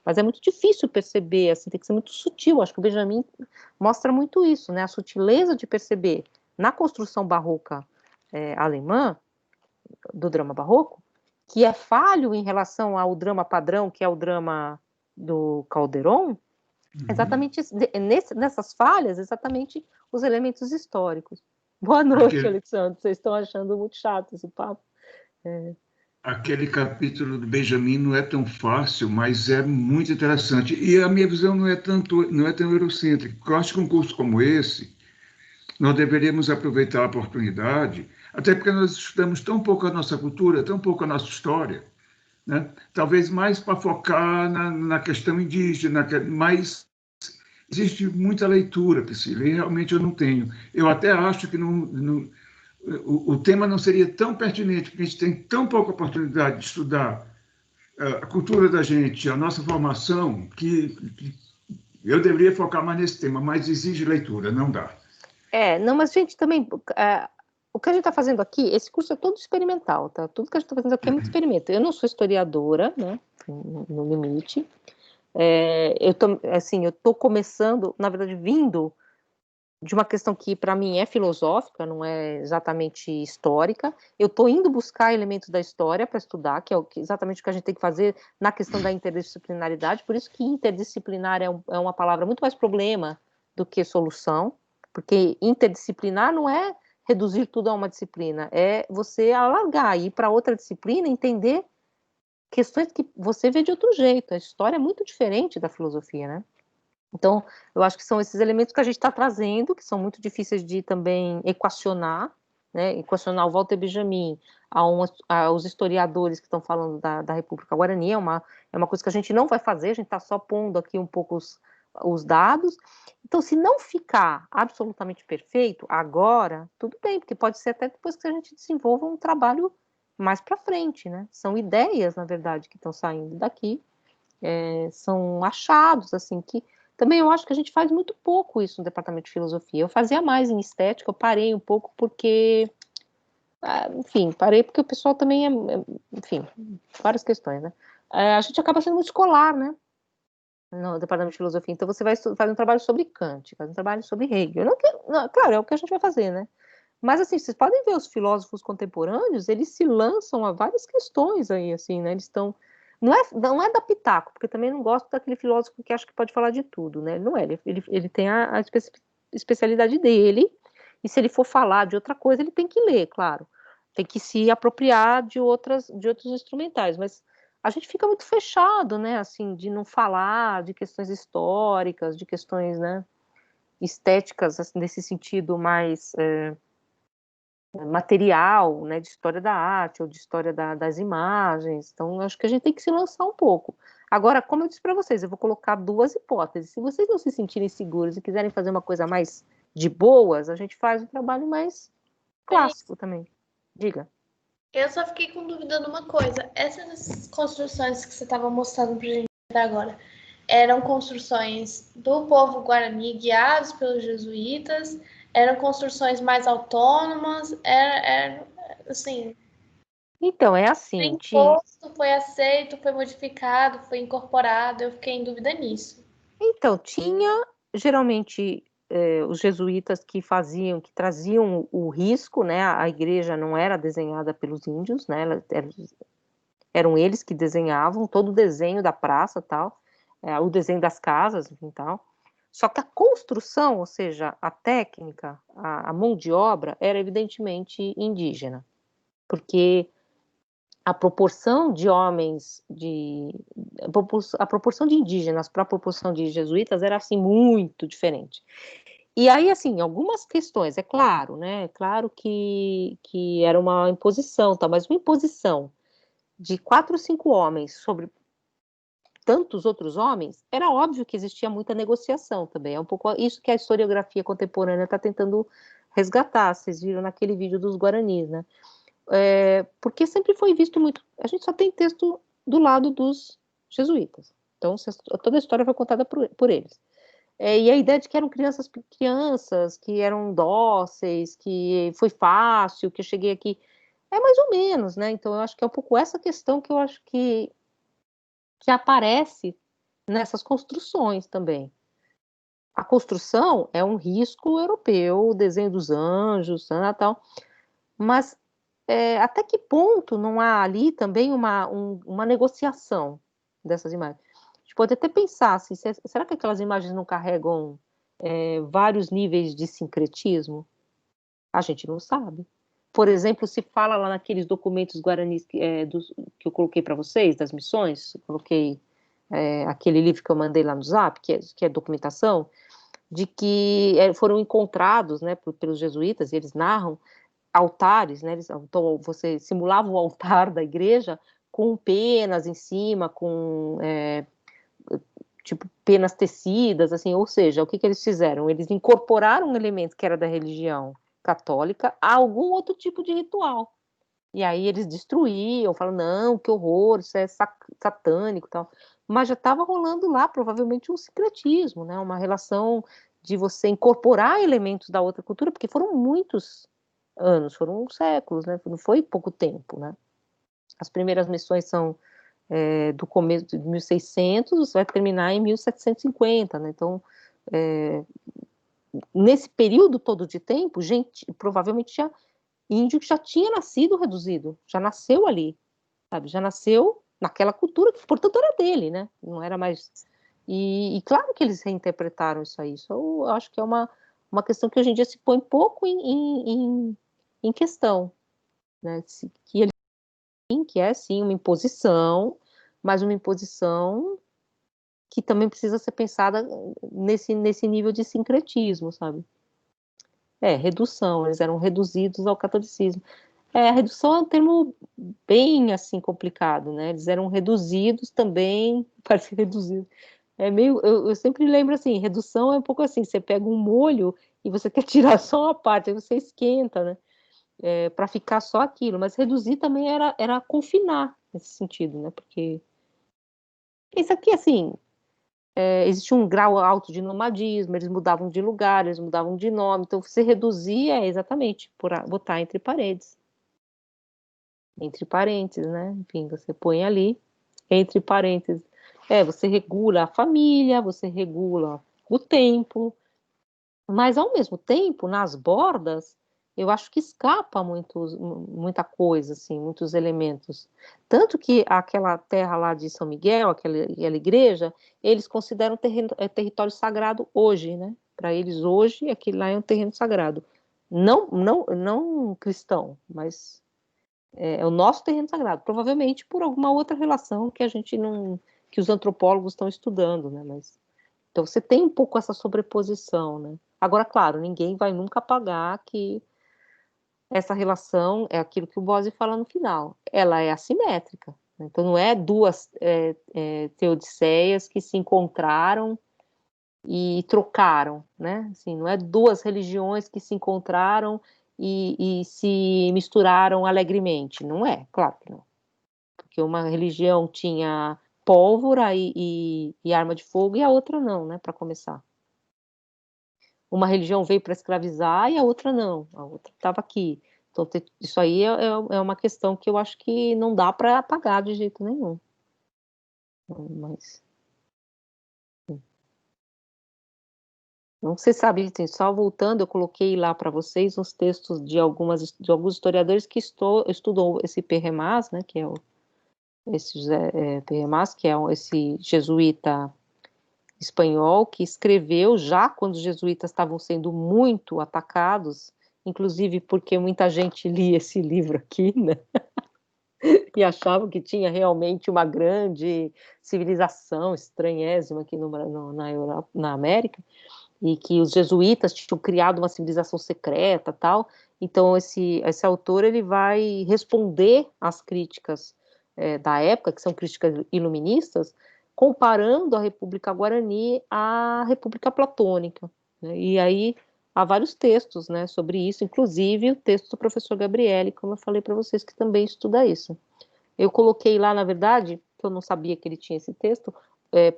Mas é muito difícil perceber, assim, tem que ser muito sutil. Acho que o Benjamin mostra muito isso, né? A sutileza de perceber na construção barroca alemã, do drama barroco, que é falho em relação ao drama padrão, que é o drama do Calderon, exatamente nessas falhas, exatamente os elementos históricos. Boa noite, Alexandre. Vocês estão achando muito chato esse papo? Aquele capítulo do Benjamin não é tão fácil, mas é muito interessante. E a minha visão não é tão eurocêntrica. Eu acho que um curso como esse, nós deveríamos aproveitar a oportunidade, até porque nós estudamos tão pouco a nossa cultura, tão pouco a nossa história, né? Talvez mais para focar na questão indígena, mas existe muita leitura, Priscila, e realmente eu não tenho. Eu até acho que o tema não seria tão pertinente, porque a gente tem tão pouca oportunidade de estudar a cultura da gente, a nossa formação, que eu deveria focar mais nesse tema, mas exige leitura, não dá. Não, mas gente, também, o que a gente está fazendo aqui, esse curso é todo experimental, tá? Tudo que a gente está fazendo aqui é muito experimento. Eu não sou historiadora, né, no limite. Eu tô começando, na verdade, vindo de uma questão que para mim é filosófica, não é exatamente histórica. Eu estou indo buscar elementos da história para estudar, que é exatamente o que a gente tem que fazer na questão da interdisciplinaridade. Por isso que interdisciplinar é uma palavra muito mais problema do que solução, porque interdisciplinar não é reduzir tudo a uma disciplina, é você alargar, ir para outra disciplina, entender questões que você vê de outro jeito. A história é muito diferente da filosofia, né? Então, eu acho que são esses elementos que a gente está trazendo, que são muito difíceis de também equacionar, né? Equacionar o Walter Benjamin, aos historiadores que estão falando da República Guarani, é uma coisa que a gente não vai fazer, a gente está só pondo aqui um pouco os dados. Então, se não ficar absolutamente perfeito agora, tudo bem, porque pode ser até depois que a gente desenvolva um trabalho mais para frente, né? São ideias, na verdade, que estão saindo daqui, são achados, assim, que também eu acho que a gente faz muito pouco isso no departamento de filosofia. Eu fazia mais em estética, eu parei um pouco porque, enfim, parei porque o pessoal também enfim, várias questões, né? A gente acaba sendo muito escolar, né? No departamento de filosofia. Então você faz um trabalho sobre Kant, faz um trabalho sobre Hegel. Claro, é o que a gente vai fazer, né? Mas, assim, vocês podem ver os filósofos contemporâneos, eles se lançam a várias questões aí, assim, né? Eles estão... Não é da pitaco, porque eu também não gosto daquele filósofo que acha que pode falar de tudo, né? Não é, ele tem a especialidade dele, e se ele for falar de outra coisa, ele tem que ler, claro. Tem que se apropriar de outros instrumentais, mas a gente fica muito fechado, né? Assim, de não falar de questões históricas, de questões, né, estéticas, assim, nesse sentido mais... material, né, de história da arte ou de história das imagens. Então, acho que a gente tem que se lançar um pouco. Agora, como eu disse para vocês, eu vou colocar 2 hipóteses. Se vocês não se sentirem seguros e quiserem fazer uma coisa mais de boas, a gente faz um trabalho mais clássico também. Diga. Eu só fiquei com dúvida numa coisa. Essas construções que você estava mostrando para a gente até agora eram construções do povo guarani guiados pelos jesuítas? Eram construções mais autônomas? Assim, Então, é Foi assim, imposto, foi aceito, foi modificado, foi incorporado. Eu fiquei em dúvida nisso. então, tinha geralmente os jesuítas que faziam, que traziam o risco, né? A igreja não era desenhada pelos índios, né? Eram eles que desenhavam todo o desenho da praça, tal, o desenho das casas, enfim, tal. Só que a construção, ou seja, a técnica, a mão de obra, era evidentemente indígena, porque a proporção de homens, a proporção de indígenas para a proporção de jesuítas era assim muito diferente. E aí, assim, algumas questões, é claro, né? É claro que era uma imposição, tá? Mas uma imposição de 4 ou 5 homens sobre tantos outros homens, era óbvio que existia muita negociação também. É um pouco isso que a historiografia contemporânea está tentando resgatar. Vocês viram naquele vídeo dos Guaranis, né? Porque sempre foi visto muito. A gente só tem texto do lado dos jesuítas. Então, toda a história foi contada por eles. E a ideia de que eram crianças que eram dóceis, que foi fácil, que eu cheguei aqui, é mais ou menos, né? Então, eu acho que é um pouco essa questão que eu acho que aparece nessas construções também. A construção é um risco europeu, o desenho dos anjos, tal, mas até que ponto não há ali também uma negociação dessas imagens? A gente pode até pensar assim, será que aquelas imagens não carregam vários níveis de sincretismo? A gente não sabe. Por exemplo, se fala lá naqueles documentos guaranis que eu coloquei para vocês, das missões, eu coloquei aquele livro que eu mandei lá no Zap, que é documentação, de que foram encontrados, né, pelos jesuítas, e eles narram altares, né, então você simulava o altar da igreja com penas em cima, com tipo penas tecidas, assim, ou seja, o que eles fizeram? Eles incorporaram um elemento que era da religião católica a algum outro tipo de ritual. E aí eles destruíam, falam, não, que horror, isso é satânico e tal. Mas já estava rolando lá, provavelmente, um sincretismo, né? Uma relação de você incorporar elementos da outra cultura, porque foram muitos anos, foram séculos, né? Não foi pouco tempo, né? As primeiras missões são do começo de 1600, vai terminar em 1750, né? Então, nesse período todo de tempo, gente, provavelmente já índio que já tinha nascido reduzido, já nasceu ali, sabe? Já nasceu naquela cultura que, portanto, era dele, né? Não era mais. E claro que eles reinterpretaram isso aí. Isso eu acho que é uma questão que hoje em dia se põe pouco em questão, né? Que é sim uma imposição, mas uma imposição que também precisa ser pensada nesse nível de sincretismo, sabe? Redução, eles eram reduzidos ao catolicismo. A redução é um termo bem assim complicado, né? Eles eram reduzidos também, parece reduzido. É meio, eu sempre lembro assim, redução é um pouco assim, você pega um molho e você quer tirar só uma parte, aí você esquenta, né? Para ficar só aquilo, mas reduzir também era confinar nesse sentido, né? Porque isso aqui assim, existia um grau alto de nomadismo, eles mudavam de lugar, eles mudavam de nome, então você reduzia exatamente por botar entre paredes. Entre parênteses, né? Enfim, você põe ali, entre parênteses. Você regula a família, você regula o tempo, mas ao mesmo tempo, nas bordas, eu acho que escapa muita coisa, assim, muitos elementos. Tanto que aquela terra lá de São Miguel, aquela igreja, eles consideram território sagrado hoje, né? Para eles hoje, aquele lá é um terreno sagrado. Não cristão, mas é o nosso terreno sagrado, provavelmente por alguma outra relação que a gente não, que os antropólogos estão estudando, né? Mas então você tem um pouco essa sobreposição, né? Agora, claro, ninguém vai nunca apagar que essa relação é aquilo que o Bose fala no final, ela é assimétrica. Né? Então não é duas teodiceias que se encontraram e trocaram, né? Assim, não é duas religiões que se encontraram e se misturaram alegremente. Não é, claro que não. Porque uma religião tinha pólvora e arma de fogo e a outra não, né? Para começar. Uma religião veio para escravizar e a outra não. A outra estava aqui. Então, isso aí é uma questão que eu acho que não dá para apagar de jeito nenhum. Mas... Não se sabe, só voltando, eu coloquei lá para vocês uns textos de alguns historiadores que estudam esse Péremas, né, que é esse Péremas, que é esse jesuíta espanhol que escreveu já quando os jesuítas estavam sendo muito atacados, inclusive porque muita gente lia esse livro aqui, né? E achavam que tinha realmente uma grande civilização estranhésima aqui na Europa, na América, e que os jesuítas tinham criado uma civilização secreta, tal. Então esse autor ele vai responder às críticas da época, que são críticas iluministas, comparando a República Guarani à República Platônica, né? E aí há vários textos, né, sobre isso, inclusive o texto do professor Gabriele, como eu falei para vocês, que também estuda isso. Eu coloquei lá, na verdade, que eu não sabia que ele tinha esse texto,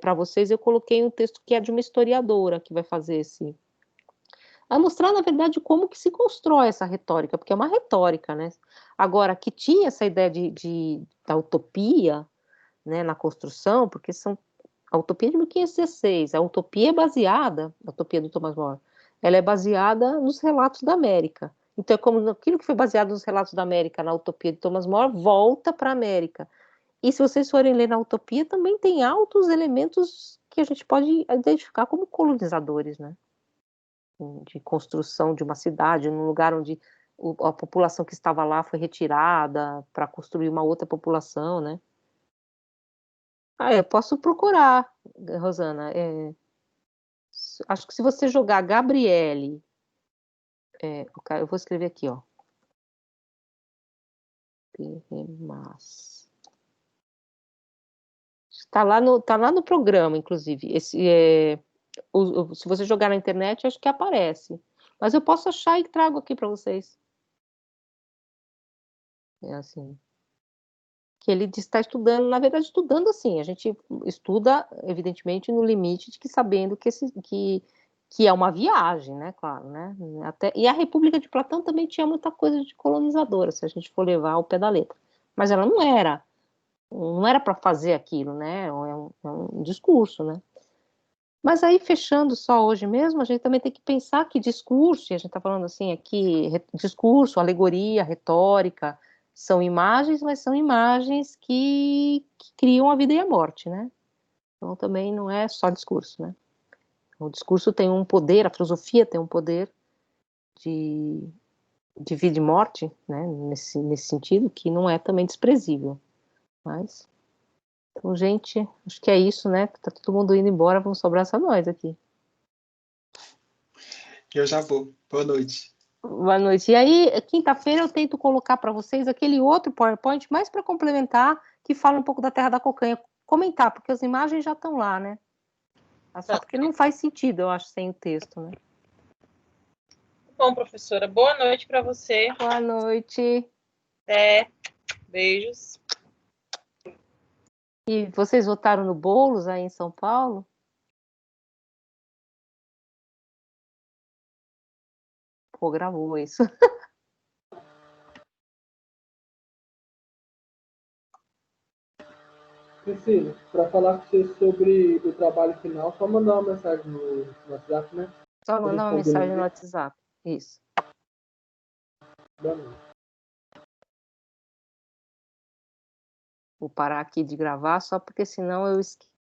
para vocês, eu coloquei um texto que é de uma historiadora que vai fazer esse... a mostrar, na verdade, como que se constrói essa retórica, porque é uma retórica, né? Agora, que tinha essa ideia da utopia, né, na construção, porque a utopia de 1516, a utopia é baseada, a utopia do Thomas More, ela é baseada nos relatos da América. Então, é como aquilo que foi baseado nos relatos da América, na utopia de Thomas More, volta para a América. E se vocês forem ler na utopia, também tem altos elementos que a gente pode identificar como colonizadores, né? De construção de uma cidade, num lugar onde a população que estava lá foi retirada para construir uma outra população, né? Eu posso procurar, Rosana. Acho que se você jogar Gabriele, eu vou escrever aqui, ó. Péremas. Tá lá no programa, inclusive. Se você jogar na internet, acho que aparece. Mas eu posso achar e trago aqui para vocês. É assim. Que ele está estudando, na verdade, estudando assim. A gente estuda, evidentemente, no limite de que sabendo que é uma viagem, né? Claro, né? E a República de Platão também tinha muita coisa de colonizadora, se a gente for levar ao pé da letra. Mas ela não era para fazer aquilo, né? É um discurso, né? Mas aí, fechando só hoje mesmo, a gente também tem que pensar que discurso, e a gente está falando assim aqui, discurso, alegoria, retórica, são imagens, mas são imagens que criam a vida e a morte, né? Então também não é só discurso, né? O discurso tem um poder, a filosofia tem um poder de vida e morte, né? Nesse sentido, que não é também desprezível. Mas... Então, gente, acho que é isso, né? Tá todo mundo indo embora, vamos sobrar só nós aqui. Eu já vou. Boa noite. Boa noite. E aí, quinta-feira eu tento colocar para vocês aquele outro PowerPoint, mais para complementar, que fala um pouco da Terra da Cocanha. Comentar, porque as imagens já estão lá, né? Só porque não faz sentido, eu acho, sem o texto, né? Bom, professora, boa noite para você. Boa noite. Beijos. E vocês votaram no Boulos aí em São Paulo? Pô, gravou isso. Priscila, para falar com você sobre o trabalho final, só mandar uma mensagem no WhatsApp, né? Só mandar uma mensagem no WhatsApp. Isso. Boa noite. Vou parar aqui de gravar, só porque senão eu esqueço.